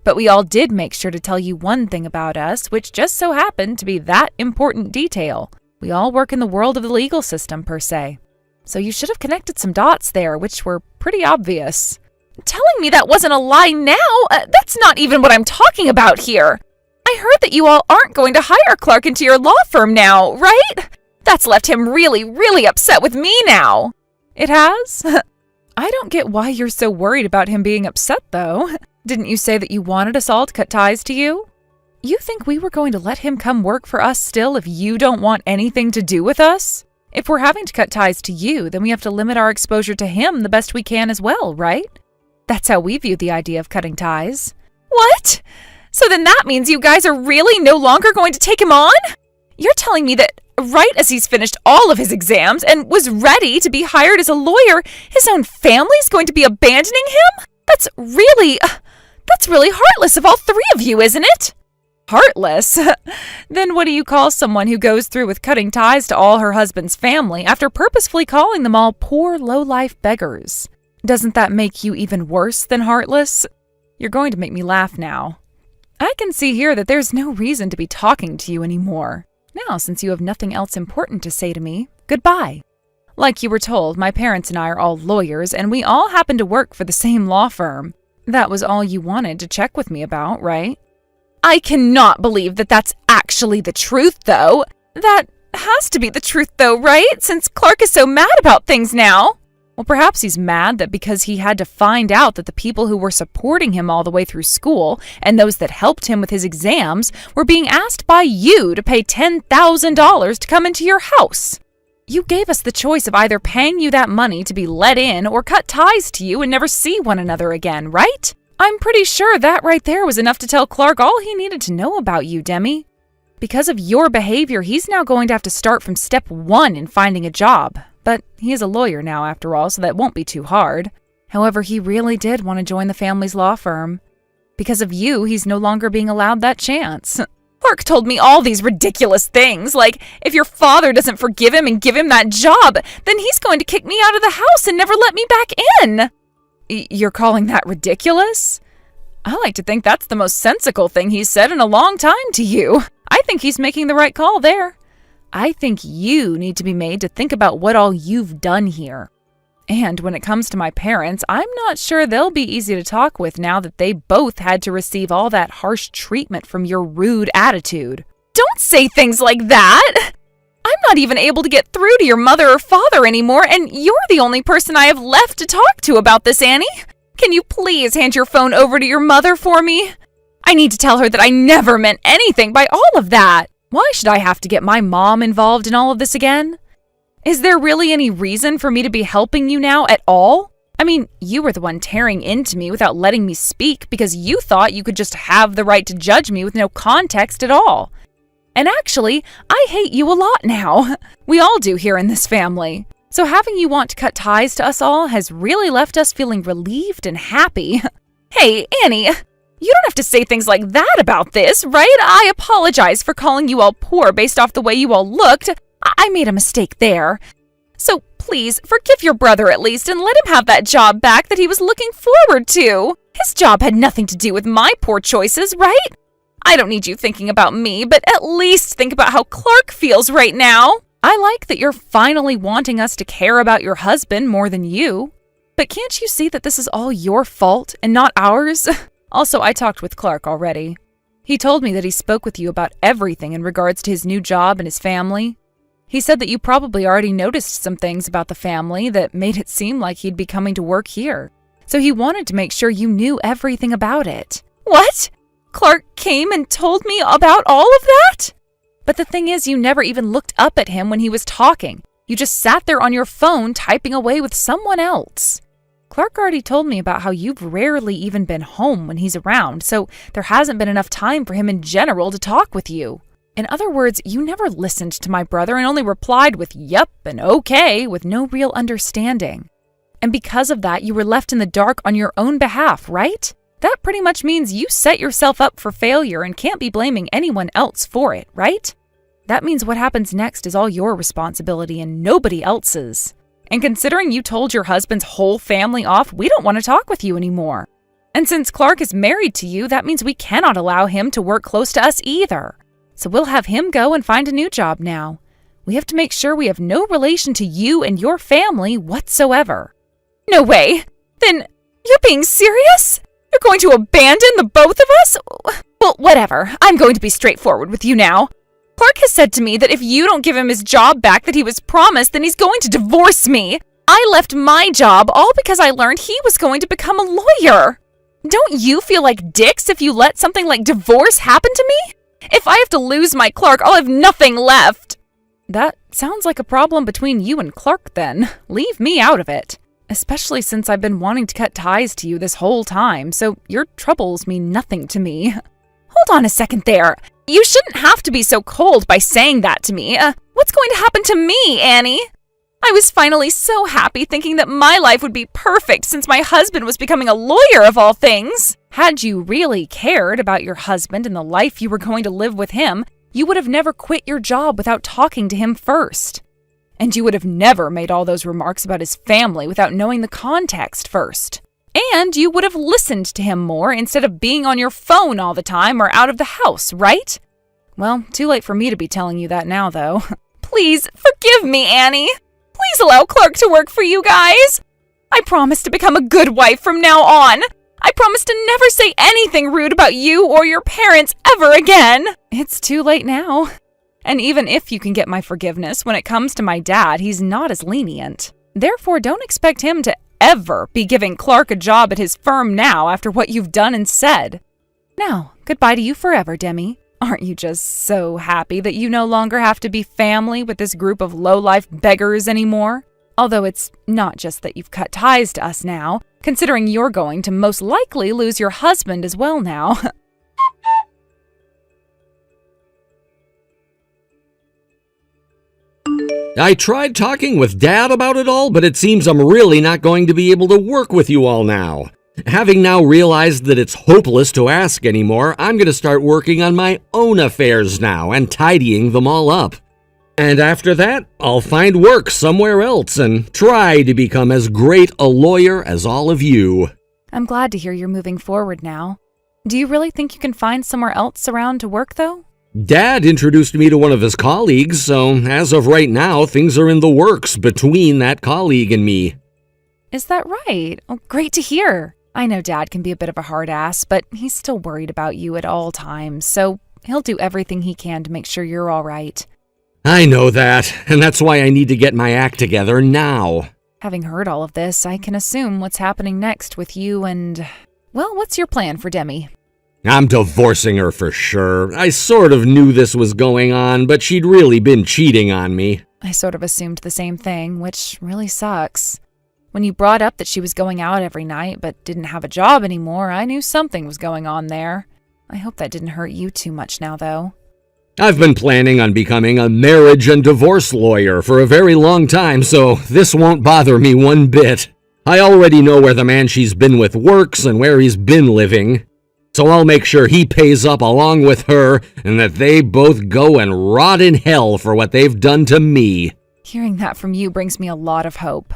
But we all did make sure to tell you one thing about us, which just so happened to be that important detail. We all work in the world of the legal system, per se. So you should have connected some dots there, which were pretty obvious. Telling me that wasn't a lie now? That's not even what I'm talking about here. I heard that you all aren't going to hire Clark into your law firm now, right? That's left him really, really upset with me now. It has? I don't get why you're so worried about him being upset, though. Didn't you say that you wanted us all to cut ties to you? You think we were going to let him come work for us still if you don't want anything to do with us? If we're having to cut ties to you, then we have to limit our exposure to him the best we can as well, right? That's how we view the idea of cutting ties. What? So then that means you guys are really no longer going to take him on? You're telling me that right as he's finished all of his exams and was ready to be hired as a lawyer, his own family's going to be abandoning him? That's really heartless of all three of you, isn't it? Heartless? Then what do you call someone who goes through with cutting ties to all her husband's family after purposefully calling them all poor, low-life beggars? Doesn't that make you even worse than heartless? You're going to make me laugh now. I can see here that there's no reason to be talking to you anymore. Now, since you have nothing else important to say to me, goodbye. Like you were told, my parents and I are all lawyers, and we all happen to work for the same law firm. That was all you wanted to check with me about, right? I cannot believe that that's actually the truth, though. That has to be the truth, though, right? Since Clark is so mad about things now. Well, perhaps he's mad that because he had to find out that the people who were supporting him all the way through school and those that helped him with his exams were being asked by you to pay $10,000 to come into your house. You gave us the choice of either paying you that money to be let in or cut ties to you and never see one another again, right? I'm pretty sure that right there was enough to tell Clark all he needed to know about you, Demi. Because of your behavior, he's now going to have to start from step 1 in finding a job. But he is a lawyer now, after all, so that won't be too hard. However, he really did want to join the family's law firm. Because of you, he's no longer being allowed that chance. Clark told me all these ridiculous things, like if your father doesn't forgive him and give him that job, then he's going to kick me out of the house and never let me back in. You're calling that ridiculous? I like to think that's the most sensical thing he's said in a long time to you. I think he's making the right call there. I think you need to be made to think about what all you've done here. And when it comes to my parents, I'm not sure they'll be easy to talk with now that they both had to receive all that harsh treatment from your rude attitude. Don't say things like that! I'm not even able to get through to your mother or father anymore, and you're the only person I have left to talk to about this, Annie. Can you please hand your phone over to your mother for me? I need to tell her that I never meant anything by all of that. Why should I have to get my mom involved in all of this again? Is there really any reason for me to be helping you now at all? I mean, you were the one tearing into me without letting me speak because you thought you could just have the right to judge me with no context at all. And actually, I hate you a lot now. We all do here in this family. So having you want to cut ties to us all has really left us feeling relieved and happy. Hey, Annie, you don't have to say things like that about this, right? I apologize for calling you all poor based off the way you all looked. I made a mistake there. So please, forgive your brother at least and let him have that job back that he was looking forward to. His job had nothing to do with my poor choices, right? I don't need you thinking about me, but at least think about how Clark feels right now. I like that you're finally wanting us to care about your husband more than you. But can't you see that this is all your fault and not ours? Also, I talked with Clark already. He told me that he spoke with you about everything in regards to his new job and his family. He said that you probably already noticed some things about the family that made it seem like he'd be coming to work here. So he wanted to make sure you knew everything about it. What? Clark came and told me about all of that? But the thing is, you never even looked up at him when he was talking. You just sat there on your phone typing away with someone else. Clark already told me about how you've rarely even been home when he's around, so there hasn't been enough time for him in general to talk with you. In other words, you never listened to my brother and only replied with yep and okay with no real understanding. And because of that, you were left in the dark on your own behalf, right? That pretty much means you set yourself up for failure and can't be blaming anyone else for it, right? That means what happens next is all your responsibility and nobody else's. And considering you told your husband's whole family off, we don't want to talk with you anymore. And since Clark is married to you, that means we cannot allow him to work close to us either. So we'll have him go and find a new job now. We have to make sure we have no relation to you and your family whatsoever. No way! Then you're being serious? You're going to abandon the both of us? Well, whatever. I'm going to be straightforward with you now. Clark has said to me that if you don't give him his job back that he was promised, then he's going to divorce me. I left my job all because I learned he was going to become a lawyer. Don't you feel like dicks if you let something like divorce happen to me? If I have to lose my Clark, I'll have nothing left. That sounds like a problem between you and Clark then. Leave me out of it. Especially since I've been wanting to cut ties to you this whole time, so your troubles mean nothing to me. Hold on a second there. You shouldn't have to be so cold by saying that to me. What's going to happen to me, Annie? I was finally so happy thinking that my life would be perfect since my husband was becoming a lawyer of all things. Had you really cared about your husband and the life you were going to live with him, you would have never quit your job without talking to him first. And you would have never made all those remarks about his family without knowing the context first. And you would have listened to him more instead of being on your phone all the time or out of the house, right? Well, too late for me to be telling you that now, though. Please, forgive me, Annie. Please allow Clark to work for you guys. I promise to become a good wife from now on. I promise to never say anything rude about you or your parents ever again. It's too late now. And even if you can get my forgiveness, when it comes to my dad, he's not as lenient. Therefore, don't expect him to ever be giving Clark a job at his firm now after what you've done and said. Now, goodbye to you forever, Demi. Aren't you just so happy that you no longer have to be family with this group of low-life beggars anymore? Although it's not just that you've cut ties to us now, considering you're going to most likely lose your husband as well now. I tried talking with Dad about it all, but it seems I'm really not going to be able to work with you all now. Having now realized that it's hopeless to ask anymore, I'm going to start working on my own affairs now and tidying them all up. And after that, I'll find work somewhere else and try to become as great a lawyer as all of you. I'm glad to hear you're moving forward now. Do you really think you can find somewhere else around to work, though? Dad introduced me to one of his colleagues, so as of right now, things are in the works between that colleague and me. Is that right? Oh, great to hear. I know Dad can be a bit of a hard ass, but he's still worried about you at all times, so he'll do everything he can to make sure you're all right. I know that, and that's why I need to get my act together now. Having heard all of this, I can assume what's happening next with you and... Well, what's your plan for Demi? I'm divorcing her for sure. I sort of knew this was going on, but she'd really been cheating on me. I sort of assumed the same thing, which really sucks. When you brought up that she was going out every night but didn't have a job anymore, I knew something was going on there. I hope that didn't hurt you too much now, though. I've been planning on becoming a marriage and divorce lawyer for a very long time, so this won't bother me one bit. I already know where the man she's been with works and where he's been living. So I'll make sure he pays up along with her and that they both go and rot in hell for what they've done to me. Hearing that from you brings me a lot of hope.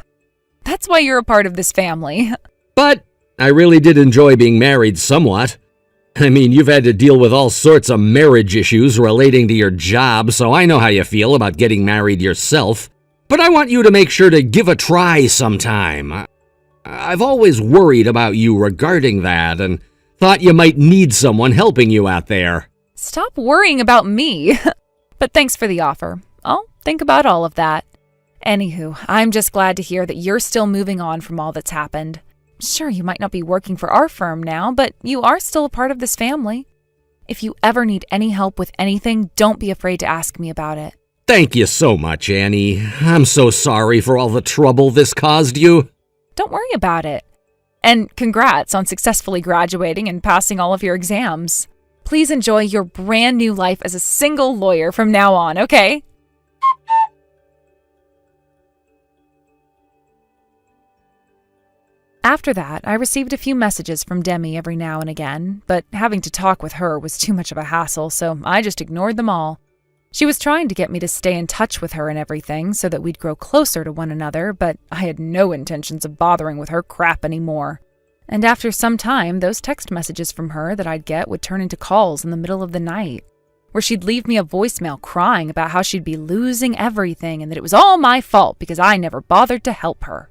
That's why you're a part of this family. But I really did enjoy being married somewhat. I mean, you've had to deal with all sorts of marriage issues relating to your job, so I know how you feel about getting married yourself. But I want you to make sure to give a try sometime. I've always worried about you regarding that and thought you might need someone helping you out there. Stop worrying about me. But thanks for the offer. I'll think about all of that. Anywho, I'm just glad to hear that you're still moving on from all that's happened. Sure, you might not be working for our firm now, but you are still a part of this family. If you ever need any help with anything, don't be afraid to ask me about it. Thank you so much, Annie. I'm so sorry for all the trouble this caused you. Don't worry about it. And congrats on successfully graduating and passing all of your exams. Please enjoy your brand new life as a single lawyer from now on, okay? After that, I received a few messages from Demi every now and again, but having to talk with her was too much of a hassle, so I just ignored them all. She was trying to get me to stay in touch with her and everything so that we'd grow closer to one another, but I had no intentions of bothering with her crap anymore. And after some time, those text messages from her that I'd get would turn into calls in the middle of the night, where she'd leave me a voicemail crying about how she'd be losing everything and that it was all my fault because I never bothered to help her.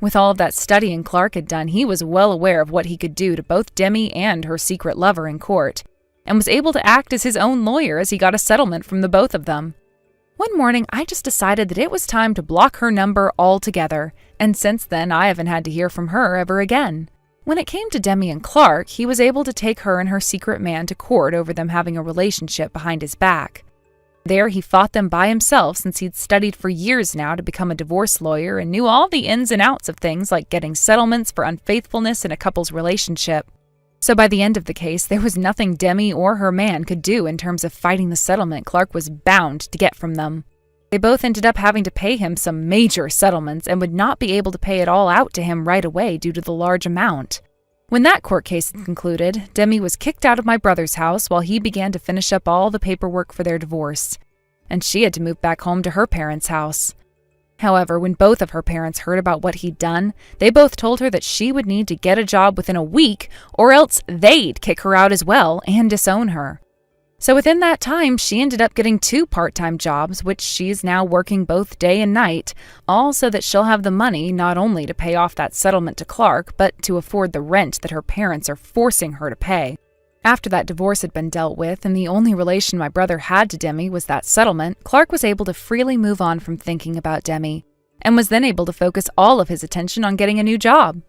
With all of that studying Clark had done, he was well aware of what he could do to both Demi and her secret lover in court, and was able to act as his own lawyer as he got a settlement from the both of them. One morning, I just decided that it was time to block her number altogether and since then I haven't had to hear from her ever again. When it came to Demi and Clark, he was able to take her and her secret man to court over them having a relationship behind his back. There he fought them by himself since he'd studied for years now to become a divorce lawyer and knew all the ins and outs of things like getting settlements for unfaithfulness in a couple's relationship. So by the end of the case, there was nothing Demi or her man could do in terms of fighting the settlement Clark was bound to get from them. They both ended up having to pay him some major settlements and would not be able to pay it all out to him right away due to the large amount. When that court case had concluded, Demi was kicked out of my brother's house while he began to finish up all the paperwork for their divorce, and she had to move back home to her parents' house. However, when both of her parents heard about what he'd done, they both told her that she would need to get a job within a week or else they'd kick her out as well and disown her. So within that time, she ended up getting 2 part-time jobs, which she's now working both day and night, all so that she'll have the money not only to pay off that settlement to Clark, but to afford the rent that her parents are forcing her to pay. After that divorce had been dealt with and the only relation my brother had to Demi was that settlement, Clark was able to freely move on from thinking about Demi, and was then able to focus all of his attention on getting a new job.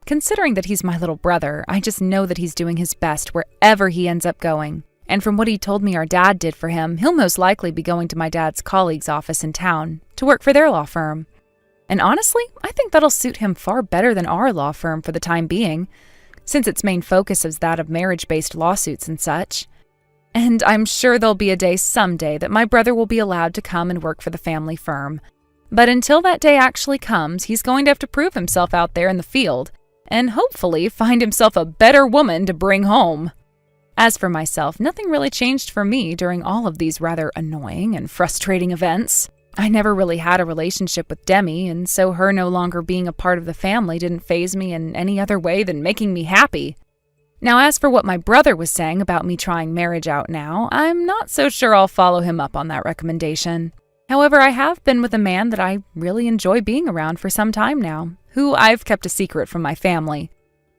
Considering that he's my little brother, I just know that he's doing his best wherever he ends up going. And from what he told me our dad did for him, he'll most likely be going to my dad's colleague's office in town to work for their law firm. And honestly, I think that'll suit him far better than our law firm for the time being, since its main focus is that of marriage-based lawsuits and such. And I'm sure there'll be a day someday that my brother will be allowed to come and work for the family firm. But until that day actually comes, he's going to have to prove himself out there in the field, and hopefully find himself a better woman to bring home. As for myself, nothing really changed for me during all of these rather annoying and frustrating events. I never really had a relationship with Demi, and so her no longer being a part of the family didn't faze me in any other way than making me happy. Now, as for what my brother was saying about me trying marriage out now, I'm not so sure I'll follow him up on that recommendation. However, I have been with a man that I really enjoy being around for some time now, who I've kept a secret from my family.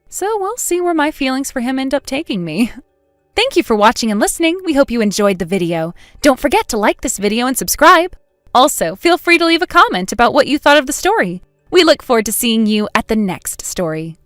So we'll see where my feelings for him end up taking me. Thank you for watching and listening. We hope you enjoyed the video. Don't forget to like this video and subscribe. Also, feel free to leave a comment about what you thought of the story. We look forward to seeing you at the next story.